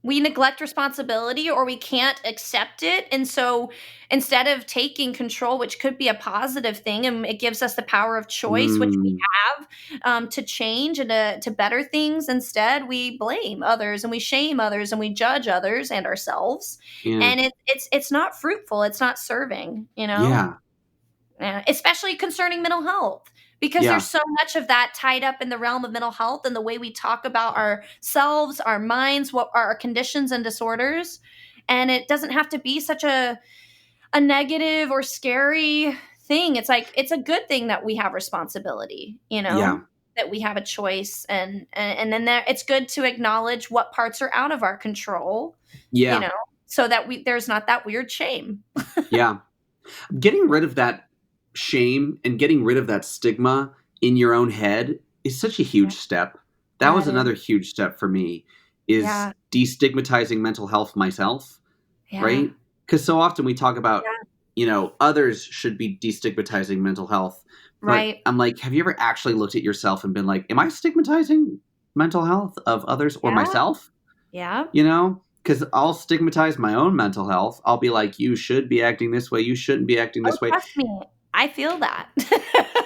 We neglect responsibility or we can't accept it, and so instead of taking control, which could be a positive thing, and it gives us the power of choice, which we Mm. have, to change and to better things, instead, we blame others, and we shame others, and we judge others and ourselves, Yeah, and it's not fruitful, it's not serving, you know? yeah, Especially concerning mental health, because there's yeah, so much of that tied up in the realm of mental health and the way we talk about ourselves, our minds, what are our conditions and disorders. And it doesn't have to be such a negative or scary thing. It's like it's a good thing that we have responsibility, yeah, that we have a choice, and then it's good to acknowledge what parts are out of our control, you yeah, know, so that there's not that weird shame. yeah. Getting rid of that shame and getting rid of that stigma in your own head is such a Yeah, huge step. That yeah, was it is. another huge step for me, is Yeah, destigmatizing mental health myself, yeah, right? Because so often we talk about, yeah. others should be destigmatizing mental health. But Right. I'm like, have you ever actually looked at yourself and been like, am I stigmatizing mental health of others or Yeah, myself? yeah. Because I'll stigmatize my own mental health. I'll be like, you should be acting this way. You shouldn't be acting Oh, this way. trust me, I feel that.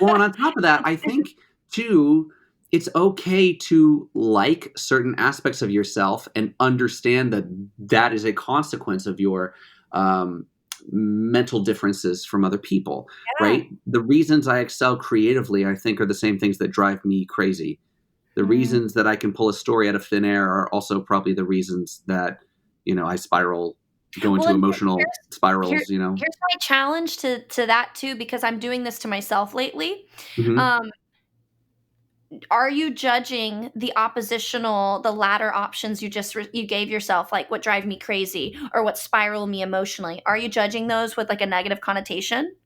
Well, and on top of that, I think too, it's okay to like certain aspects of yourself and understand that that is a consequence of your um, mental differences from other people, Yeah. right? The reasons I excel creatively, I think, are the same things that drive me crazy. The Mm. reasons that I can pull a story out of thin air are also probably the reasons that, I spiral, go Well, into and emotional here spirals. here's my challenge to that too, because I'm doing this to myself lately. Hmm. Um, are you judging the latter options you gave yourself, like what drive me crazy or what spiral me emotionally? Are you judging those with like a negative connotation?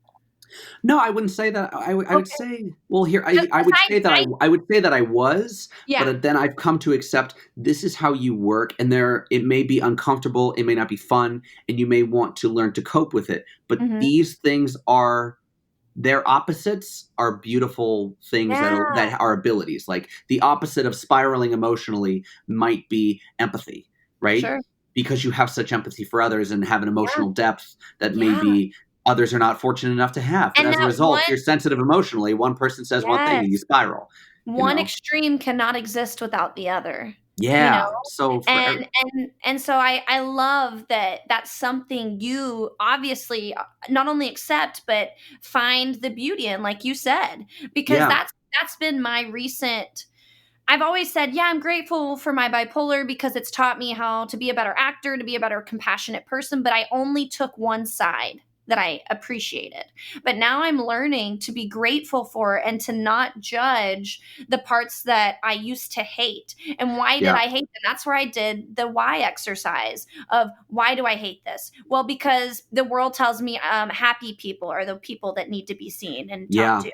No, I wouldn't say that. I would Okay, say, well, here just I because would say that I would say that I was, yeah. but then I've come to accept this is how you work, and it may be uncomfortable, it may not be fun, and you may want to learn to cope with it. But Mhm. these things are their opposites are beautiful things Yeah, that are abilities. Like the opposite of spiraling emotionally might be empathy, right? sure. Because you have such empathy for others and have an Yeah, emotional depth that yeah. maybe others are not fortunate enough to have. But And as a that result, one you're sensitive emotionally. One person says one thing and you yes. spiral, you One know? extreme cannot exist without the other, you know? Yeah. So for And so I love that that's something you obviously, not only accept, but find the beauty in, like you said, because yeah, that's been my recent I've always said, yeah, I'm grateful for my bipolar because it's taught me how to be a better actor, to be a better compassionate person, but I only took one side that I appreciated. But now I'm learning to be grateful for and to not judge the parts that I used to hate. And why did yeah, I hate them? That's where I did the why exercise of why do I hate this? Well, because the world tells me happy people are the people that need to be seen and talked yeah, to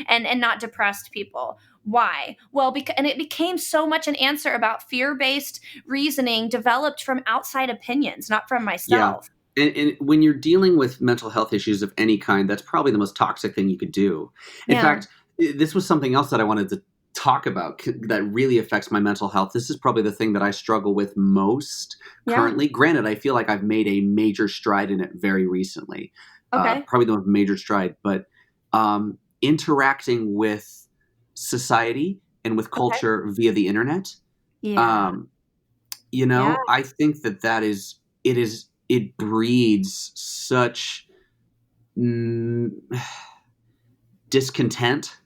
and not depressed people. Why? Well, because and it became so much an answer about fear-based reasoning developed from outside opinions, not from yeah. myself. And when you're dealing with mental health issues of any kind, that's probably the most toxic thing you could do. In Yeah. fact, this was something else that I wanted to talk about that really affects my mental health. This is probably the thing that I struggle with most Yeah. currently. Granted, I feel like I've made a major stride in it very recently, Okay. probably the most major stride, but interacting with society and with Okay. culture via the internet. Yeah. Um, Yeah. I think that it breeds such mm, discontent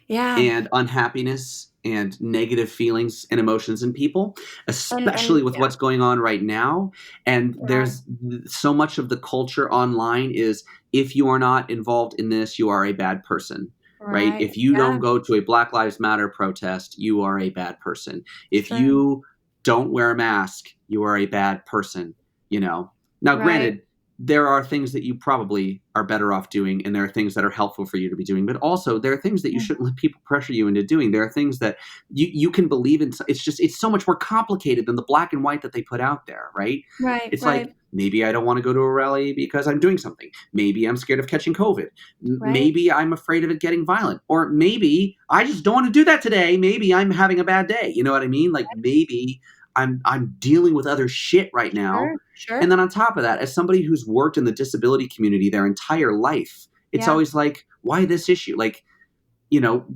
Yeah. and unhappiness and negative feelings and emotions in people, And especially with yeah. what's going on right now. And Yeah. there's so much of the culture online is if you are not involved in this, you are a bad person. Right? Right. If you Yeah. don't go to a Black Lives Matter protest, you are a bad person. If Sure. you don't wear a mask, you are a bad person. You know. Now, Right. granted, there are things that you probably are better off doing, and there are things that are helpful for you to be doing. But also, there are things that you Mm. shouldn't let people pressure you into doing. There are things that you can believe in. It's so much more complicated than the black and white that they put out there, right? Right. It's like Right. maybe I don't want to go to a rally because I'm doing something. Maybe I'm scared of catching COVID. Right. Maybe I'm afraid of it getting violent, or maybe I just don't want to do that today. Maybe I'm having a bad day. You know what I mean? Like maybe I'm dealing with other shit right now. Sure. And Sure. then on top of that, as somebody who's worked in the disability community their entire life, it's Yeah. always like, why this issue? Like,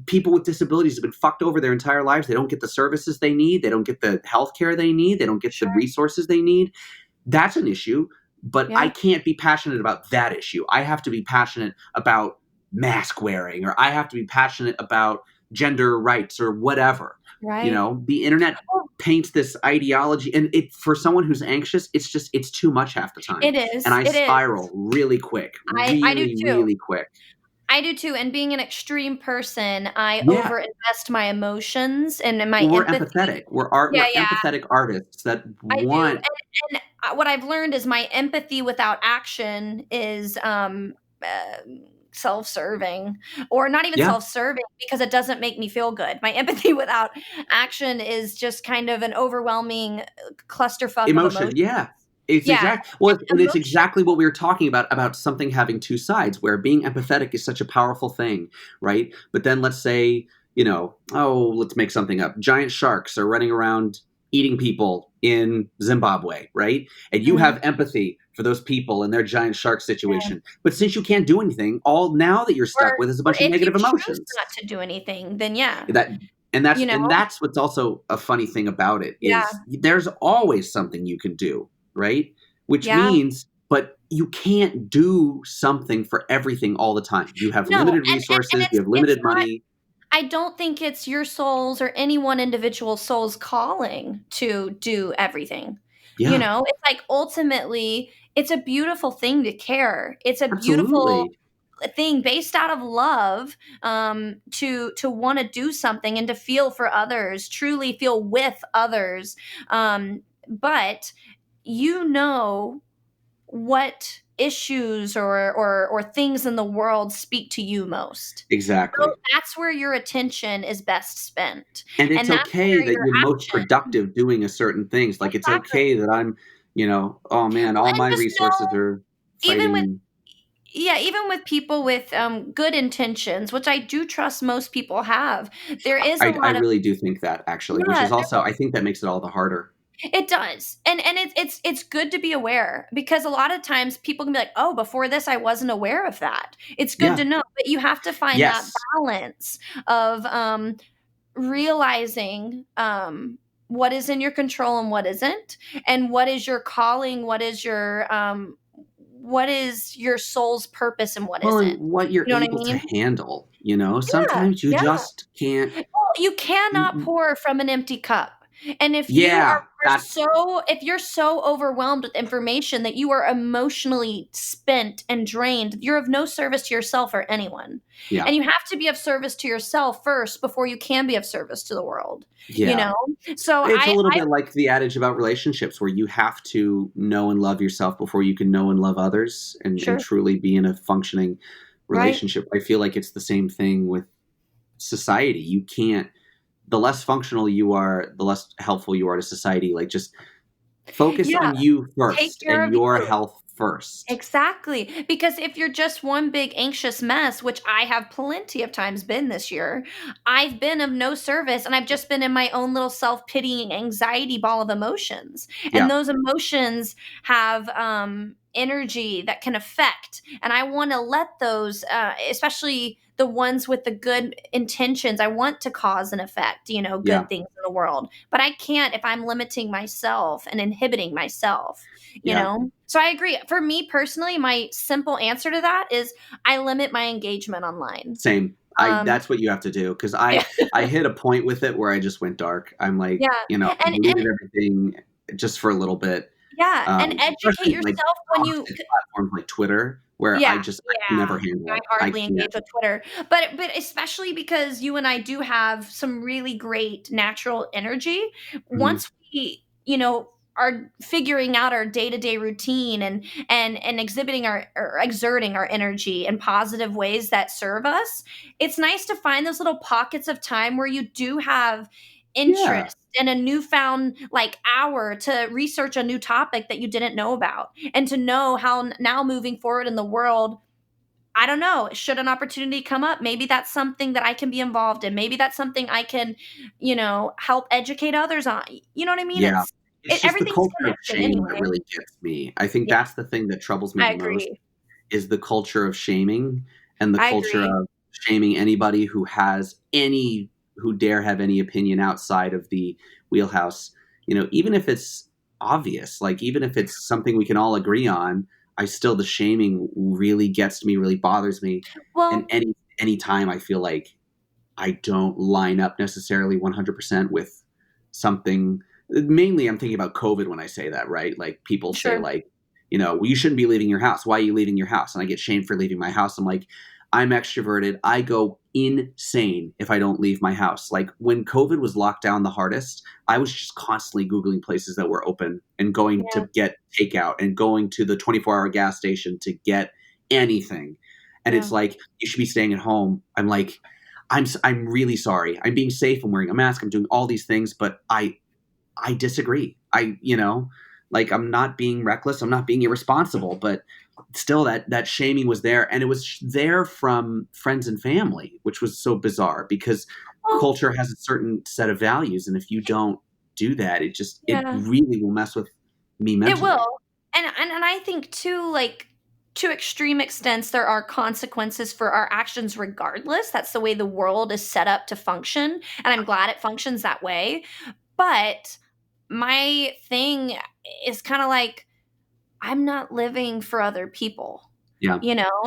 people with disabilities have been fucked over their entire lives. They don't get the services they need. They don't get the health care they need. They don't get the Sure. resources they need. That's an issue, but I Yeah. can't be passionate about that issue. I have to be passionate about mask wearing, or I have to be passionate about gender rights or whatever. Right. The internet Oh, paints this ideology, and it for someone who's anxious, it's too much half the time. it And is. I It is. spiral really quick, I do really, too. really quick. I do too, and being an extreme person, I Yeah. overinvest my emotions and my Well, we're empathy. empathetic. We're Yeah, yeah, empathetic artists that I do, want. what I've learned is my empathy without action is, self-serving, or not even Yeah. self-serving because it doesn't make me feel good. My empathy without action is just kind of an overwhelming clusterfuck of Emotion, emotions. yeah. It's Yeah, exact well, and it's emotion exactly what we were talking about something having two sides, where being empathetic is such a powerful thing, right? But then let's say, let's make something up. Giant sharks are running around eating people in Zimbabwe, right? And you mhm, have empathy for those people and their giant shark yeah. situation. But since you can't do anything, all now that you're stuck with is a Or bunch of if you negative choose emotions. not to do anything, then yeah, That and that's you know? and that's what's also a funny thing about it Yeah, is there's always something you can do, right? Which yeah. means but you can't do something for everything all the time. You have No, limited and resources, you have it's limited not money. I don't think it's your soul's or any one individual soul's calling to do everything. You Yeah, know, it's like ultimately, it's a beautiful thing to care. It's a beautiful absolutely. thing based out of love, to want to do something and to feel for others, truly feel with others. But you know what issues or things in the world speak to you most. So Exactly. that's where your attention is best spent, And it's and that's okay where that your you're most action productive doing a certain things. Like it's exactly. okay that I'm, oh man, Well, all and my just resources know, are even with fighting. yeah, even with people with good intentions, which I do trust most people have, there is a I lot of, really do think that, actually, which yeah, is also, I think that makes it all the harder. it does. And it's good to be aware, because a lot of times people can be like, "Oh, before this I wasn't aware of that." It's good to Yeah. know, but you have to find that Yes. balance of realizing what is in your control and what isn't, and what is your calling, what is your soul's purpose and what Well, and isn't. what you're You know what I able to mean? handle, you know? Yeah, Sometimes you yeah. just can't. Well, you cannot pour from an empty cup. And Yeah, that's if you're so overwhelmed with information that you are emotionally spent and drained, you're of no service to yourself or anyone. yeah. And you have to be of service to yourself first before you can be of service to the world, you Yeah. know? So It's a little I bit like the adage about relationships, where you have to know and love yourself before you can know and love others, and sure, truly be in a functioning right? relationship. I feel like it's the same thing with society. You can't, the less functional you are, the less helpful you are to society. Like, just focus Yeah, on you take first care and of your you. health first. Exactly. Because if you're just one big anxious mess, which I have plenty of times been this year, I've been of no service, and I've just been in my own little self pitying anxiety ball of emotions. And Yeah. those emotions have energy that can affect. And I want to let those, especially the ones with the good intentions, I want to cause and effect, Yeah. good things in the world. But I can't if I'm limiting myself and inhibiting myself you Yeah. know? So I agree. For me personally, my simple answer to that is I limit my engagement online. Same. I Um, That's what you have to do, because yeah, I hit a point with it where I just went dark. I'm like, yeah, I and deleted everything just for a little bit. yeah, and educate Especially like yourself when you toxic platforms like Twitter, where yeah, I can never yeah. handle I it. I hardly can't. engage with Twitter, but especially because you and I do have some really great natural energy. Mhm. Once we, are figuring out our day-to-day routine and exhibiting our or exerting our energy in positive ways that serve us, it's nice to find those little pockets of time where you do have Yeah. interest and a newfound like hour to research a new topic that you didn't know about, and to know how now moving forward in the world, I don't know, should an opportunity come up, maybe that's something that I can be involved in. Maybe that's something I can, help educate others on. You know what I mean? Yeah. It's just the Everything's culture of connected shame that anyway. really gets me. I think Yeah, that's the thing that troubles me I the most, agree. is the culture of shaming, and the I culture agree. of shaming anybody who dare have any opinion outside of the wheelhouse. Even if it's obvious, like, even if it's something we can all agree on, I still, the shaming really gets to me, really bothers me. And Well, any time I feel like I don't line up necessarily 100% with something. Mainly, I'm thinking about COVID when I say that, right? Like, people say, sure. like, well, you shouldn't be leaving your house. Why are you leaving your house? And I get shamed for leaving my house. I'm like, I'm extroverted. I go insane if I don't leave my house. Like, when COVID was locked down the hardest, I was just constantly Googling places that were open, and going to Yeah, get takeout, and going to the 24-hour gas station to get anything. And yeah, it's like, you should be staying at home. I'm like, I'm really sorry. I'm being safe. I'm wearing a mask. I'm doing all these things, but I disagree. Like, I'm not being reckless. I'm not being irresponsible, but still, that shaming was there, and it was there from friends and family, which was so bizarre, because well, culture has a certain set of values, and if you don't do that, it yeah. really will mess with me It mentally. will. And I think too, like, to extreme extents, there are consequences for our actions regardless. That's the way the world is set up to function, and I'm glad it functions that way. But my thing is kind of like, I'm not living for other people. Yeah,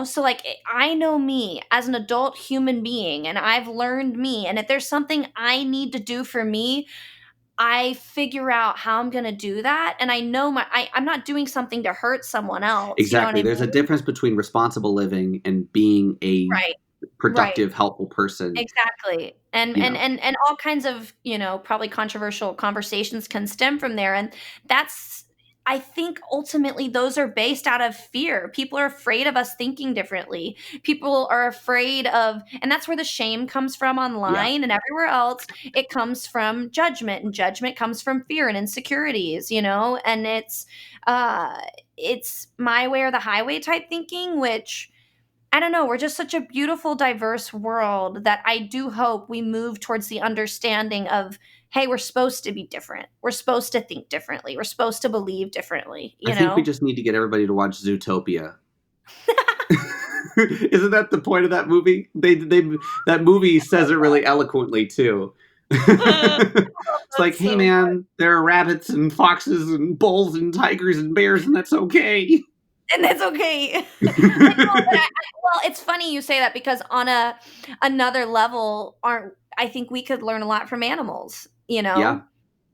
So like, I know me as an adult human being, and I've learned me, and if there's something I need to do for me, I figure out how I'm gonna do that, and I know I'm not doing something to hurt someone else, you know what exactly. I There's a mean? difference between responsible living and being a Right, right. productive, helpful person. Exactly. And You and know, and and all kinds of, probably controversial conversations can stem from there, and that's I think ultimately those are based out of fear. People are afraid of us thinking differently. People are afraid of, and that's where the shame comes from yeah. online and everywhere else. It comes from judgment, and judgment comes from fear and insecurities, and uh it's my way or the highway type thinking, which I don't know, we're just such a beautiful, diverse world that I do hope we move towards the understanding of, hey, we're supposed to be different. We're supposed to think differently. We're supposed to believe differently, I you think we know? just need to get everybody to watch Zootopia. Isn't that the point of that movie? That movie says it really eloquently too. It's like, That's hey so man, there are rabbits and foxes and bulls and tigers and bears, and that's okay. and that's okay. I know, but well, it's funny you say that because on another level, aren't I think we could learn a lot from animals, you Yeah, know,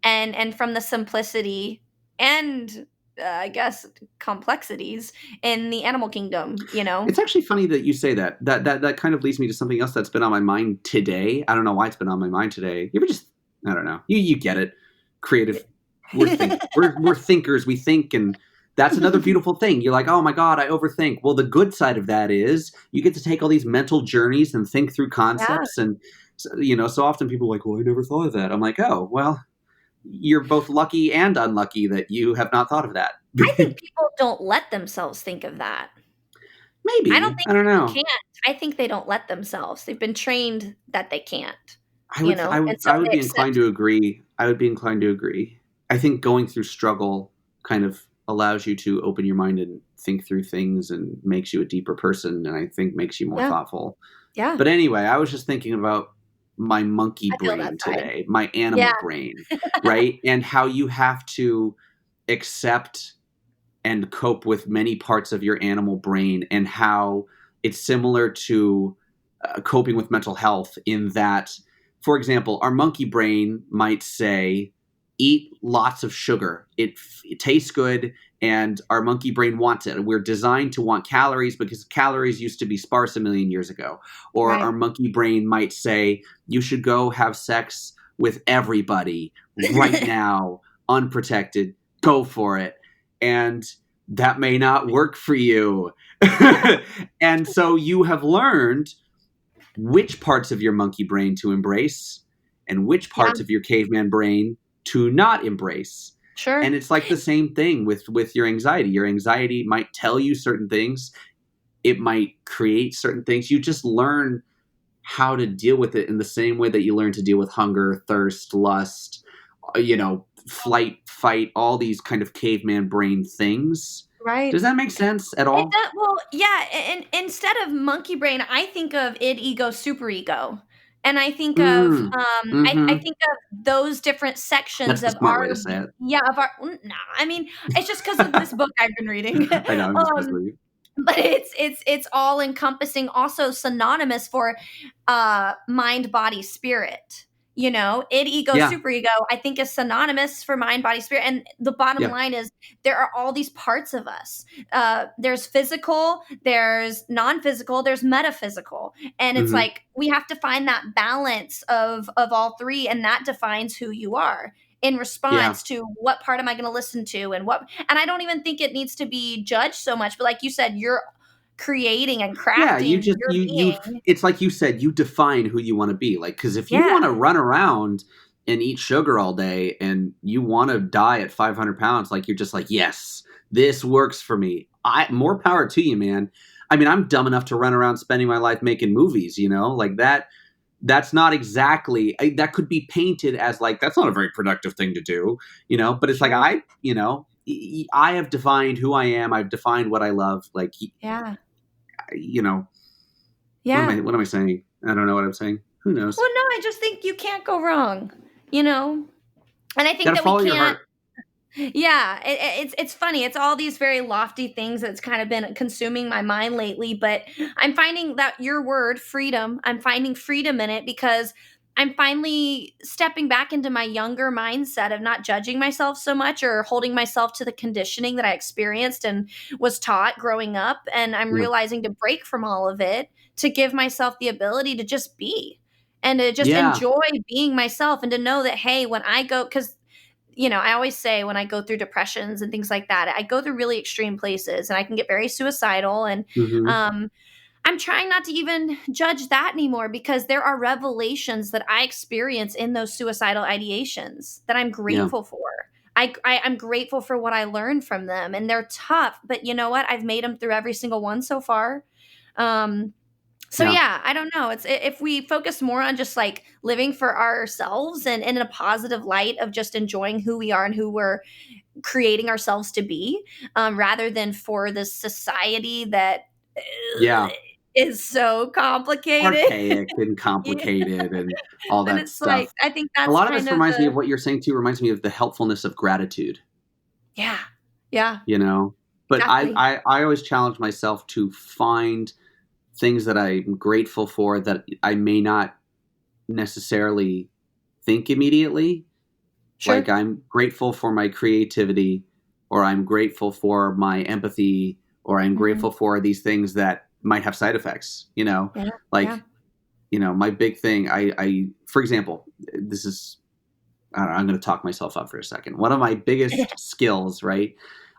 and from the simplicity and I guess complexities in the animal kingdom, you know. it's actually funny that you say that. That kind of leads me to something else that's been on my mind today. I don't know why it's been on my mind today. You ever just, I don't know. You get it. Creative. We're thinkers. We think, and that's another beautiful thing. You're like, oh my god, I overthink. Well, the good side of that is you get to take all these mental journeys and think through Yeah, concepts. And so often people are like, well, I never thought of that. I'm like, oh well, you're both lucky and unlucky that you have not thought of that. I think people don't let themselves think of that. I don't Maybe, think I don't people know. can't. I think they don't let themselves. They've been trained that they can't, I you would I know, would and so I would they be inclined accept. to agree. I would be inclined to agree. I think going through struggle kind of allows you to open your mind and think through things and makes you a deeper person, and I think makes you more Yeah, thoughtful. yeah, But anyway, I was just thinking about my monkey I feel that brain side. today, my Yeah, animal brain, right? And how you have to accept and cope with many parts of your animal brain, and how it's similar to coping with mental health in that, for example, our monkey brain might say eat lots of sugar, it tastes good, and our monkey brain wants it. We're designed to want calories because calories used to be sparse a million years ago. Or our right. monkey brain might say you should go have sex with everybody right now, unprotected, go for it. And that may not work for you. And so you have learned which parts of your monkey brain to embrace and which Yeah, parts of your caveman brain to not embrace. And sure. it's like the same thing with your anxiety. Your anxiety might tell you certain things, it might create certain things. You just learn how to deal with it in the same way that you learn to deal with hunger, thirst, lust, flight, fight, all these kind of caveman brain things. Right. Does that make sense at It all? does, well, yeah, and instead of monkey brain, I think of id, ego, superego, and I think of, Mm. I Mm-hmm. think of those different sections That's the of smart our way to say it. yeah, of our nah, I mean, it's just because of this book I've been reading. I know, I'm just messing with you. But it's all encompassing, also synonymous for mind, body, spirit. You know, id, ego, Yeah, superego, I think is synonymous for mind, body, spirit. And the bottom yeah. line is there are all these parts of us. There's physical, there's non-physical, there's metaphysical. And it's Mm-hmm. like we have to find that balance of all three, and that defines who you are in Yeah. response to what part am I going to listen to and what, and I don't even think it needs to be judged so much, but like you said, you're creating and Yeah, you crafting just your you being. it's like you said, you define who you want to be. Like, because if you want Yeah, to run around and eat sugar all day and you want to die at 500 pounds, like you're just like, yes, this works for me. I more power to you, man. I mean, I'm dumb enough to run around spending my life making movies, like that. That's not exactly that could be painted as like that's not a very productive thing to do, but it's like sure. I have defined who I am. I've defined what I love. Like, Yeah. you know, Yeah. what am I saying? I don't know what I'm saying. Who knows? Well, no, I just think you can't go wrong, you know? And I Got think to that we follow your can't. heart. Yeah, it's funny. It's all these very lofty things that's kind of been consuming my mind lately, but I'm finding that your word, freedom, I'm finding freedom in it because I'm finally stepping back into my younger mindset of not judging myself so much or holding myself to the conditioning that I experienced and was taught growing up, and I'm Yeah. realizing to break from all of it, to give myself the ability to just be and to just Yeah. enjoy being myself and to know that hey, when I go, cuz I always say when I go through depressions and things like that, I go through really extreme places and I can get very suicidal. And Hmm. um, I'm trying not to even judge that anymore because there are revelations that I experience in those suicidal ideations that I'm Yeah. grateful for. I'm grateful for what I learned from them, and they're tough. But you know what? I've made them through every single one so far. So Yeah. yeah, I don't know. It's if we focus more on just like living for ourselves and in a positive light of just enjoying who we are and who we're creating ourselves to be, rather than for this society that Yeah. is so complicated. Archaic and Yeah. complicated and all And that it's like, stuff. I think A that's lot of kind this of reminds me of the what you're saying too, reminds me of the helpfulness of gratitude, yeah, yeah, you know? But exactly. I always challenge myself to find things that I'm grateful for that I may not necessarily think immediately. Like, Sure. I'm grateful for my creativity, or I'm grateful for my empathy, or I'm Mhm. grateful for these things that might have side effects, you know? Yeah, yeah. Like, my big thing, for example, this is, I don't know, I'm going to talk myself up for a second. One of my biggest skills, right?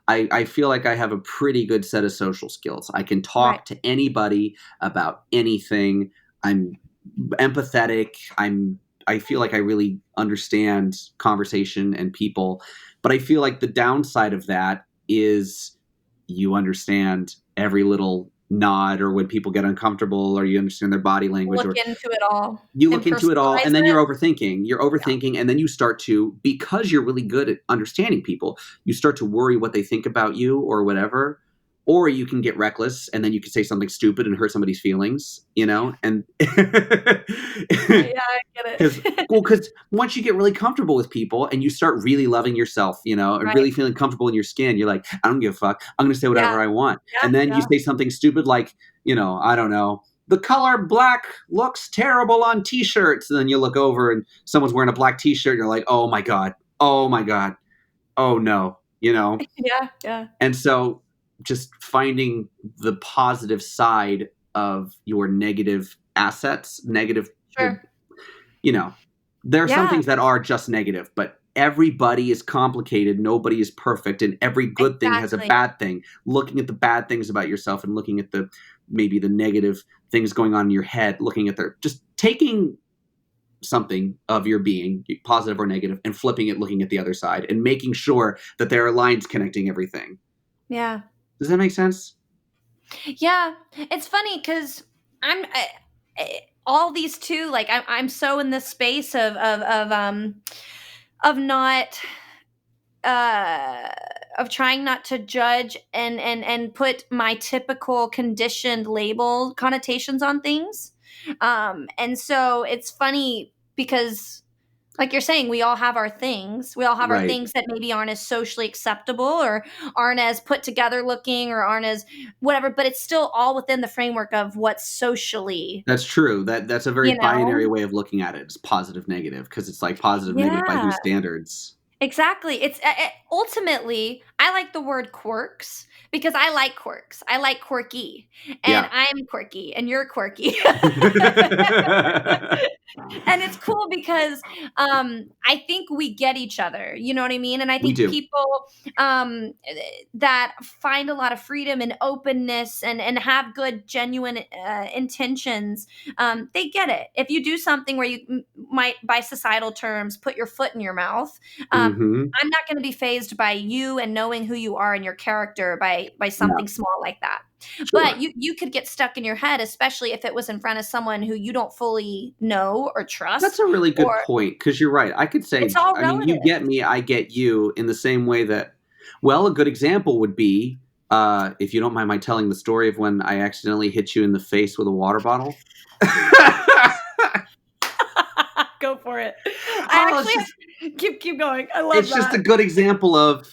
I feel like I have a pretty good set of social skills. I can Right. talk to anybody about anything. I'm empathetic. I feel like I really understand conversation and people, but I feel like the downside of that is you understand every little nod, or when people get uncomfortable, or you understand their body language, Look or into it all you and look into it all, personalize and then it. you're Yeah. overthinking, and then you start to, because you're really good at understanding people, you start to worry what they think about you or whatever. Or you can get reckless, and then you can say something stupid and hurt somebody's feelings, and Yeah, I get because, it. well, because once you get really comfortable with people and you start really loving yourself, and Right. really feeling comfortable in your skin, you're like, I don't give a fuck. I'm going to say Yeah, whatever I want. yeah, And then you yeah. say something stupid like, I don't know, the color black looks terrible on t-shirts. And then you look over and someone's wearing a black t-shirt and you're like, oh my God. Oh my God. Oh no. Yeah, yeah. And so just finding the positive side of your negative assets, the Sure. you know, there are some Yeah, things that are just negative, but everybody is complicated. Nobody is perfect. And every good thing has a exactly. bad thing. Looking at the bad things about yourself and looking at maybe the negative things going on in your head, looking at just taking something of your being, positive or negative, and flipping it, looking at the other side, and making sure that there are lines connecting everything. Yeah. Does that make sense? Yeah, it's funny because all these too. Like I'm so in this space of not uh of trying not to judge and put my typical conditioned label connotations on things. And so it's funny because like you're saying, we all have our things. We all have our Right. things that maybe aren't as socially acceptable or aren't as put together looking or aren't as whatever, but it's still all within the framework of what's socially, That's true. That's a very you know? binary way of looking at it. It's positive, negative, because it's like positive, negative by Yeah, whose standards? exactly. It's ultimately, I like the word quirks because I like quirks. I like quirky, and Yeah. I'm quirky, and you're quirky. And it's cool because I think we get each other. You know what I mean? And I We think do. people um, that find a lot of freedom and openness and have good, genuine intentions, they get it. If you do something where you might, by societal terms, put your foot in your mouth, Hmm. I'm not going to be phased by you and knowing who you are and your character by Yeah. something small like that. But Sure. you could get stuck in your head, especially if it was in front of someone who you don't fully know or That's trust, a really good or point, because you're right. I could say, it's all I mean, you relative. get me, I get you, in the same way that, well, a good example would be, if you don't mind my telling the story of when I accidentally hit you in the face with a water bottle. Go for it. I Oh, actually keep going. I love it's just that. a good example of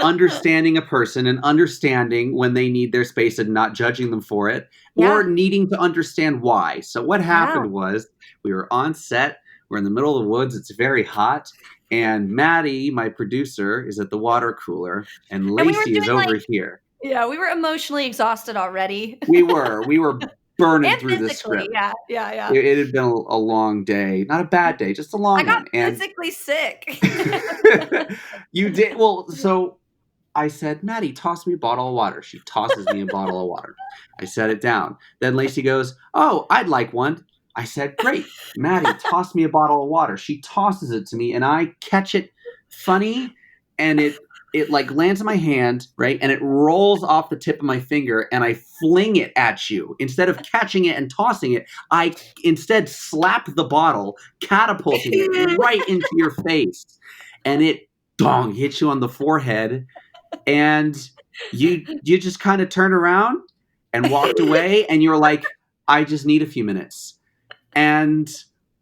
understanding a person and understanding when they need their space and not judging them for it, or Yeah. needing to understand why. So what Yeah. happened was, we were on set, we're in the middle of the woods, it's very hot, and Maddie, my producer, is at the water cooler, and And we were Lacey is doing over like here. yeah, we were emotionally exhausted already. We were burning And through the physically. script. Yeah. Yeah. Yeah. It had been a long day, not a bad day, just a I long got one. And physically sick. you did well. So I said, Maddie, toss me a bottle of water. She tosses me a bottle of water. I set it down. Then Lacey goes, oh, I'd like one. I said, great. Maddie, toss me a bottle of water. She tosses it to me, and I catch it funny, and it like lands in my hand, right? And it rolls off the tip of my finger and I fling it at you. Instead of catching it and tossing it, I instead slap the bottle, catapulting it right into your face. And it dong hits you on the forehead. And you just kind of turned around and walked away and you were like, I just need a few minutes. And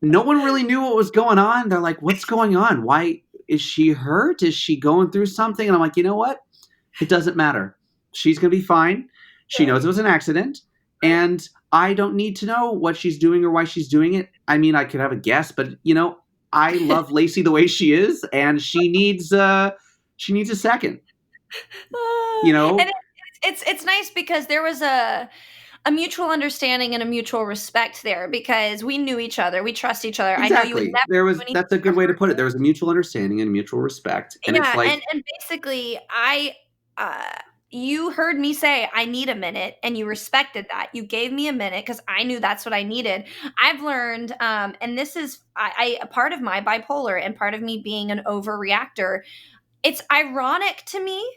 no one really knew what was going on. They're like, what's going on? Why is she hurt? Is she going through something? And I'm like, you know what? It doesn't matter. She's going to be fine. She knows it was an accident. And I don't need to know what she's doing or why she's doing it. I mean, I could have a guess, but I love Lacey the way she is, and she needs a second. And it's nice because there was a mutual understanding and a mutual respect there because we knew each other. We trust each other. Exactly. I know you would never do anything. That's a good way to put it. There was a mutual understanding and mutual respect. And it's like, and basically you heard me say, I need a minute, and you respected that. You gave me a minute because I knew that's what I needed. I've learned, and this is a part of my bipolar and part of me being an overreactor. It's ironic to me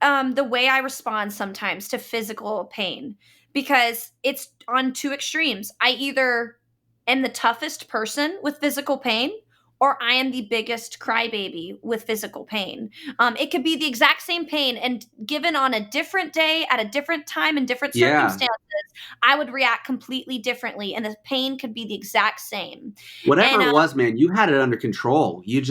the way I respond sometimes to physical pain because it's on two extremes. I either am the toughest person with physical pain or I am the biggest crybaby with physical pain. It could be the exact same pain, and given on a different day, at a different time, in different circumstances, I would react completely differently, and the pain could be the exact same. Whatever it was, man, you had it under control. You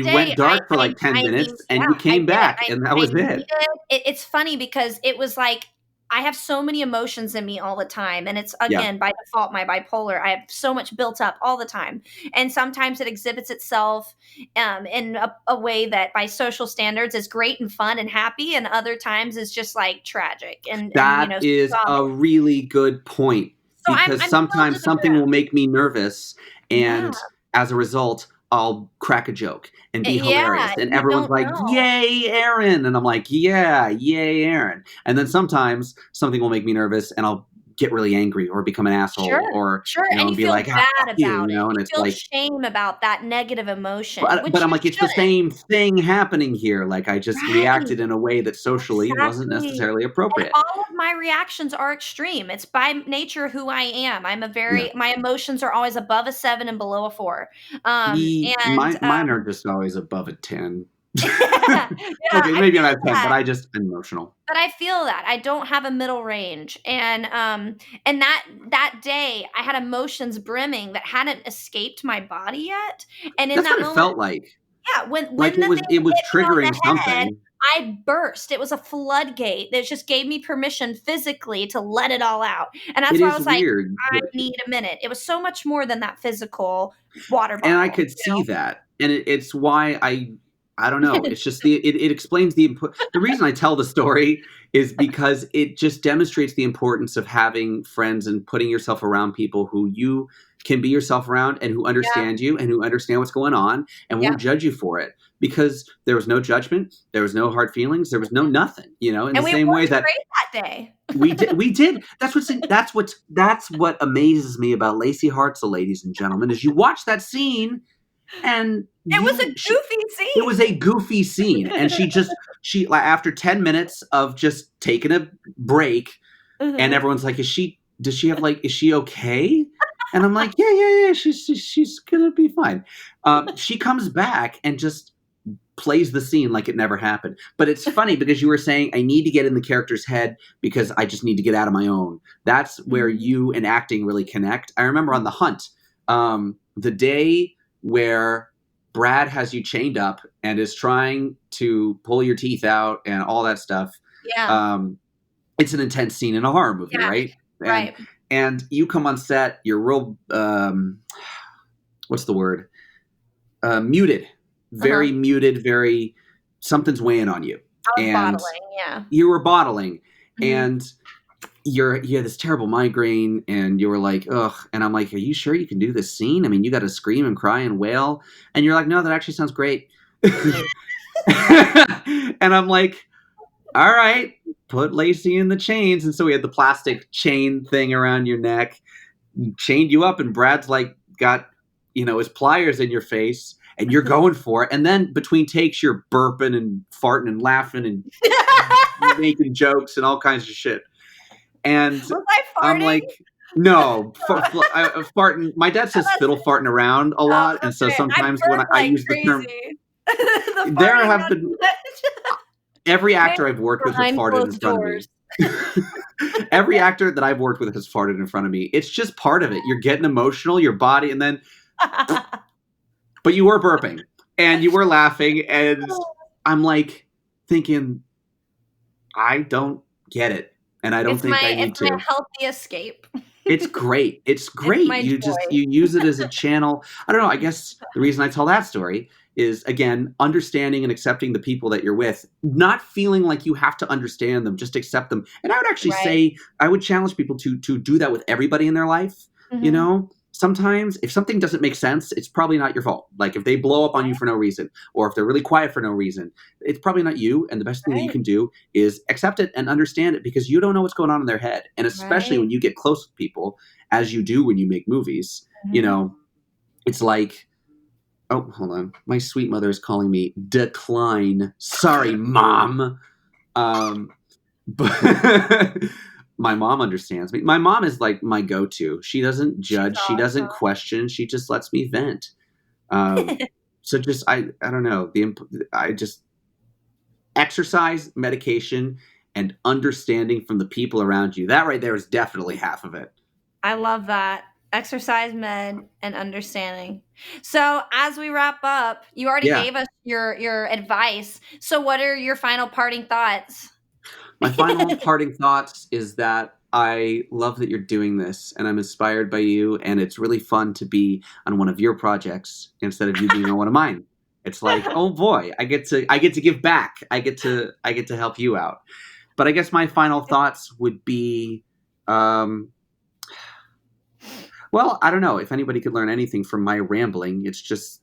went dark for like 10 minutes, and you came back, and that was it. It's funny because it was like, I have so many emotions in me all the time. And it's, again, by default, my bipolar. I have so much built up all the time. And sometimes it exhibits itself in a way that by social standards is great and fun and happy. And other times is just like tragic. That is a really good point. Because sometimes something will make me nervous. And as a result, I'll crack a joke and be hilarious. And everyone's like, yay, Aaron. And I'm like, yeah, yay, Aaron. And then sometimes something will make me nervous and I'll get really angry or become an asshole or and you be feel like, bad about it. And it's feel like shame about that negative emotion. But I'm like, it's the same thing happening here. Like I just reacted in a way that socially wasn't necessarily appropriate. And all of my reactions are extreme. It's by nature who I am. I'm my emotions are always above a 7 and below a 4. Mine are just always above a 10. Okay, maybe I'm not 10, but I'm emotional. But I feel that I don't have a middle range, and that day I had emotions brimming that hadn't escaped my body yet, and in that's that what moment, it felt like. Yeah, when it was triggering something. I burst. It was a floodgate that just gave me permission physically to let it all out, and that's why I was weird, like, I need a minute. It was so much more than that physical water bottle, and I could see that, and it's why I don't know. It's just it explains the reason I tell the story is because it just demonstrates the importance of having friends and putting yourself around people who you can be yourself around and who understand you and who understand what's going on and won't judge you for it, because there was no judgment, there was no hard feelings, there was no nothing, in the same way that day. we did. That's what amazes me about Lacey Hartzell, ladies and gentlemen, is you watch that scene. And it was a goofy scene. It was a goofy scene. And she after 10 minutes of just taking a break, and everyone's like, is she okay? And I'm like, yeah, she's gonna be fine. She comes back and just plays the scene like it never happened. But it's funny because you were saying, I need to get in the character's head because I just need to get out of my own. That's where you and acting really connect. I remember on The Hunt, the day where Brad has you chained up and is trying to pull your teeth out and all that stuff. Yeah. It's an intense scene in a horror movie, right? Right. And you come on set, you're real, what's the word? Muted. Very muted, something's weighing on you. I was bottling, yeah. You were bottling. And you had this terrible migraine, and you were like, ugh. And I'm like, are you sure you can do this scene? I mean, you got to scream and cry and wail. And you're like, no, that actually sounds great. And I'm like, all right, put Lacey in the chains. And so we had the plastic chain thing around your neck, chained you up, and Brad's like got, his pliers in your face. and you're going for it. And then between takes, you're burping and farting and laughing and making jokes and all kinds of shit. And Was I I'm farting? like, no, farting. My dad says fiddle farting around a Oh, lot. And so okay. I sometimes when burp I like use the term, crazy. The there farting, have not been so much. every Maybe actor I've worked with has behind farted in closed front of doors. me. Every actor that I've worked with has farted in front of me. It's just part of it. You're getting emotional, your body, and then, but you were burping and you were laughing. And I'm like thinking, I don't get it. And I don't think I It's need my to. healthy escape. It's great. It's It's great. my You joy. use it as a channel. I don't know. I guess the reason I tell that story is, again, understanding and accepting the people that you're with, not feeling like you have to understand them, just accept them. And I would actually Right. say, I would challenge people to do that with everybody in their life. You Mhm. know, sometimes if something doesn't make sense, it's probably not your fault. Like if they blow up on you for no reason, or if they're really quiet for no reason, it's probably not you. And the best thing that you Right. can do is accept it and understand it, because you don't know what's going on in their head. And especially Right. when you get close with people, as you do when you make movies, you Mhm. know, it's like, oh, hold on. My sweet mother is calling me. Decline. Sorry, mom. But my mom understands me. My mom is like my go-to. She doesn't She's judge. She doesn't question. She just lets me vent. Um, awesome. so just I don't know. I just exercise, medication, and understanding from the people around you. That right there is definitely half of it. I love that. Exercise, med, and understanding. So, as we wrap up, you already Yeah. gave us your advice. So, what are your final parting thoughts? My final parting thoughts is that I love that you're doing this and I'm inspired by you, and it's really fun to be on one of your projects instead of you being on one of mine. It's like, oh boy, I get to give back. I get to help you out. But I guess my final thoughts would be, um, well, I don't know if anybody could learn anything from my rambling. It's just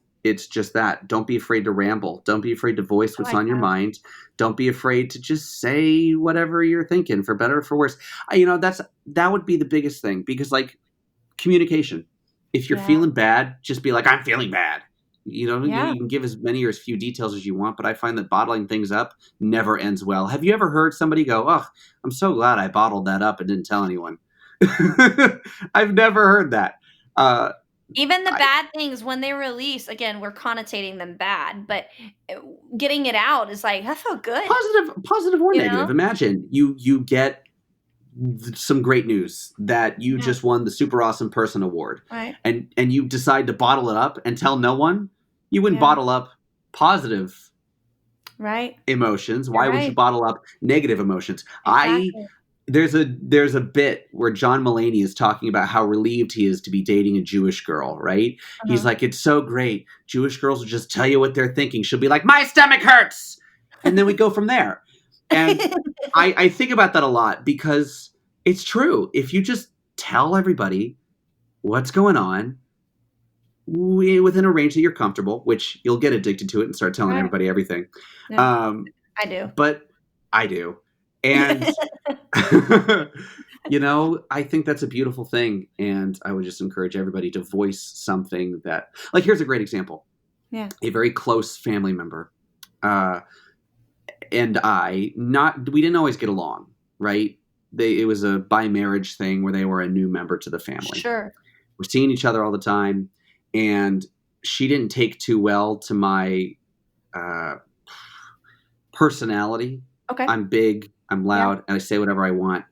that. Don't be afraid to ramble. Don't be afraid to voice I what's like on your that. mind. Don't be afraid to just say whatever you're thinking, for better or for worse. That would be the biggest thing, because like communication. If you're Yeah. feeling bad, just be like, I'm feeling bad. Yeah. You can give as many or as few details as you want, but I find that bottling things up never ends well. Have you ever heard somebody go, "Oh, I'm so glad I bottled that up and didn't tell anyone"? I've never heard that. Uh, Even the I, bad things when they release, again, we're connotating them bad, but uh, getting it out is like, that felt good, positive or you negative. know? Imagine you get some great news that you Yeah. just won the super awesome person award, Right. and you decide to bottle it up and tell no one. You wouldn't Yeah. bottle up positive Right. emotions. You're Why would you right. bottle up negative emotions? I Exactly. there's a bit where John Mulaney is talking about how relieved he is to be dating a Jewish girl, right? He's Uh-huh. like, it's so great. Jewish girls will just tell you what they're thinking. She'll be like, my stomach hurts. And then we go from there. And I think about that a lot, because it's true. If you just tell everybody what's going on within a range that you're comfortable, which you'll get addicted to it and start telling Right. everybody everything. Yeah. Um, I do. but I do. And I think that's a beautiful thing. And I would just encourage everybody to voice something that, like, here's a great example. Yeah. A very close family member, uh, and we didn't always get along, right? It was a by marriage thing where they were a new member to the family. Sure. We're seeing each other all the time. And she didn't take too well to my, uh, personality. Okay. I'm big, I'm Yeah. loud, and I say whatever I want.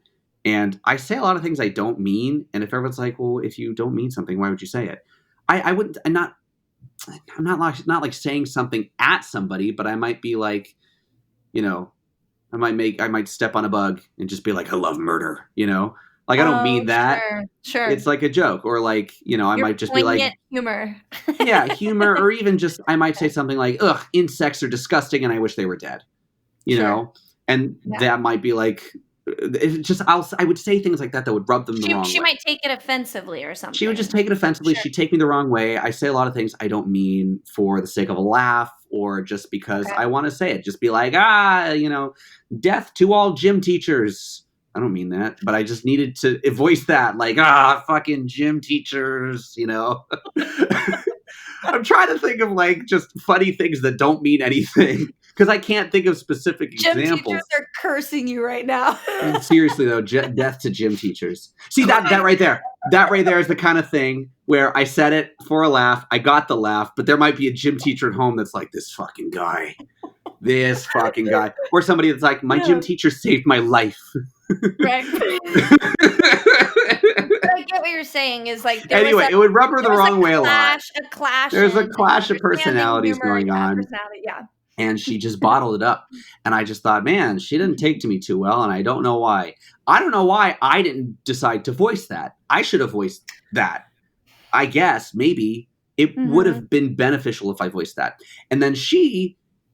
And I say a lot of things I don't mean. And if everyone's like, well, if you don't mean something, why would you say it? I wouldn't, I'm not like saying something at somebody, but I might be like, you know, I might step on a bug and just be like, I love murder, Like, I don't Oh, mean that. sure. Sure. It's like a joke. Or like, I Your might just be like, poignant humor. yeah, humor, or even just, I might say something like, ugh, insects are disgusting and I wish they were dead. you Sure. know, and Yeah. that might be like, it's just, I would say things like that would rub them the wrong She way. might take it offensively or She would just something. take it offensively. Sure. She'd take me the wrong way. I say a lot of things I don't mean for the sake of a laugh or just because Okay. I want to say it. Just be like, death to all gym teachers. I don't mean that, but I just needed to voice that, like, fucking gym teachers, I'm trying to think of like just funny things that don't mean anything because I can't think of specific Gym examples. teachers are cursing you right now. Seriously though, death to gym teachers. See that right there. That right there is the kind of thing where I said it for a laugh. I got the laugh, but there might be a gym teacher at home that's like, this fucking guy. Or somebody that's like, my gym teacher saved my life. Right. I get what you're saying is like Anyway, it would rub her the wrong way a lot. A clash. There's a clash of personalities going on. Yeah. And she just bottled it up. And I just thought, man, she didn't take to me too well. And I don't know why. I don't know why I didn't decide to voice that. I should have voiced that. I guess maybe it would have been beneficial if I voiced that. And then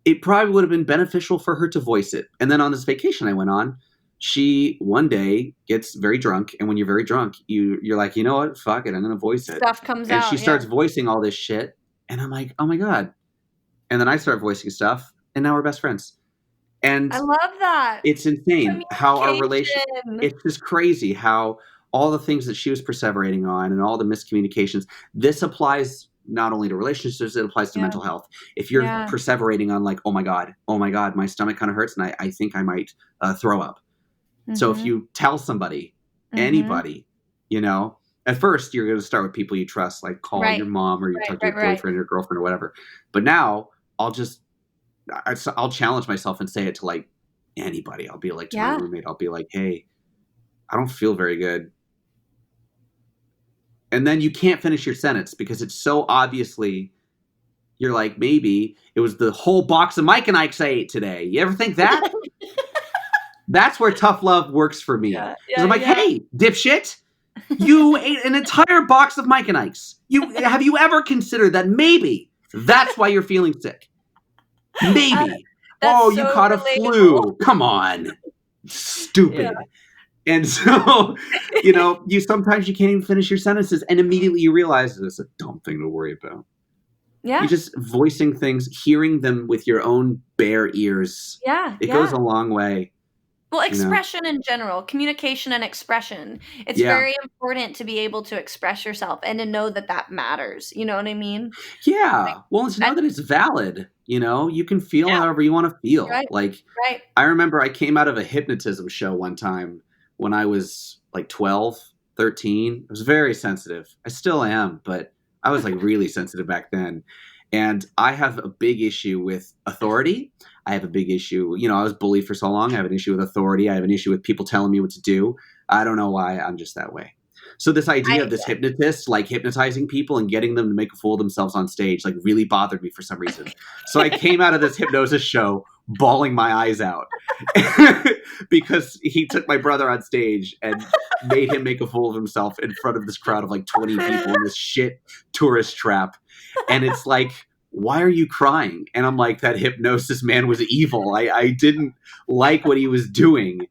it probably would have been beneficial for her to voice it. And then on this vacation I went on, she one day gets very drunk. And when you're very drunk, you're like, you know what? Fuck it. I'm going to voice it. Stuff comes out. And she starts voicing all this shit. And I'm like, oh my God. And then I start voicing stuff. And now we're best friends. And I love that. It's insane how our relationship, it's just crazy how all the things that she was perseverating on and all the miscommunications, this applies not only to relationships, it applies to mental health. If you're perseverating on like, oh my God, my stomach kind of hurts and I think I might throw up. So if you tell somebody, anybody, you know, at first you're going to start with people you trust, like call your mom or you talk to your boyfriend or girlfriend or whatever. But now I'll challenge myself and say it to like anybody. I'll be like to my roommate, I'll be like, hey, I don't feel very good. And then you can't finish your sentence because it's so obviously, you're like, maybe it was the whole box of Mike and Ike's I ate today. You ever think that? That's where tough love works for me. Because I'm like, hey, dipshit, you ate an entire box of Mike and Ike's. Have you ever considered that maybe that's why you're feeling sick? Maybe. You caught a flu. Come on. Stupid. Yeah. And so, sometimes you can't even finish your sentences and immediately you realize it's a dumb thing to worry about. Yeah. You're just voicing things, hearing them with your own bare ears. Yeah. It goes a long way. Well, expression in general, communication and expression. It's very important to be able to express yourself and to know that that matters. You know what I mean? Yeah. Well, to know that it's valid. You can feel however you want to feel. Right. I remember I came out of a hypnotism show one time when I was like 12, 13. I was very sensitive. I still am, but I was like really sensitive back then. And I have a big issue with authority. I have a big issue. I was bullied for so long. I have an issue with authority. I have an issue with people telling me what to do. I don't know why. I'm just that way. So this idea of this hypnotist, like hypnotizing people and getting them to make a fool of themselves on stage, like really bothered me for some reason. So I came out of this hypnosis show bawling my eyes out because he took my brother on stage and made him make a fool of himself in front of this crowd of like 20 people in this shit tourist trap. And it's like, why are you crying? And I'm like, that hypnosis man was evil. I didn't like what he was doing.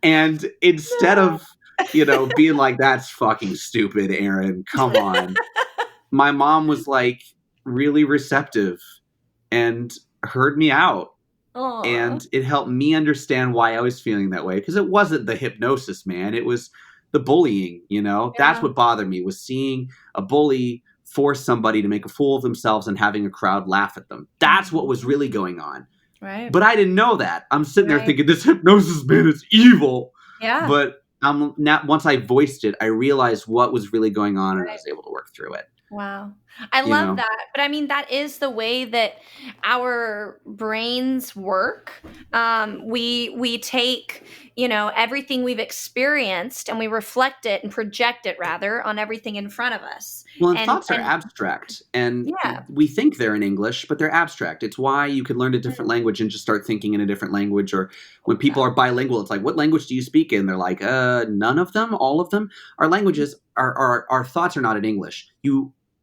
And instead of, being like, that's fucking stupid, Aaron, come on. My mom was like really receptive and heard me out. Aww. And it helped me understand why I was feeling that way. Because it wasn't the hypnosis, man. It was the bullying, That's what bothered me, was seeing a bully force somebody to make a fool of themselves and having a crowd laugh at them. That's what was really going on. Right. But I didn't know that. I'm sitting there thinking, this hypnosis man is evil. Yeah. But once I voiced it, I realized what was really going on and I was able to work through it. Wow. I love that. But I mean, that is the way that our brains work. We take, everything we've experienced and we reflect it and project it rather on everything in front of us. Well, and thoughts are abstract and we think they're in English, but they're abstract. It's why you can learn a different language and just start thinking in a different language. Or when people are bilingual, it's like, what language do you speak in? They're like, none of them, all of them. Our languages, our thoughts are not in English.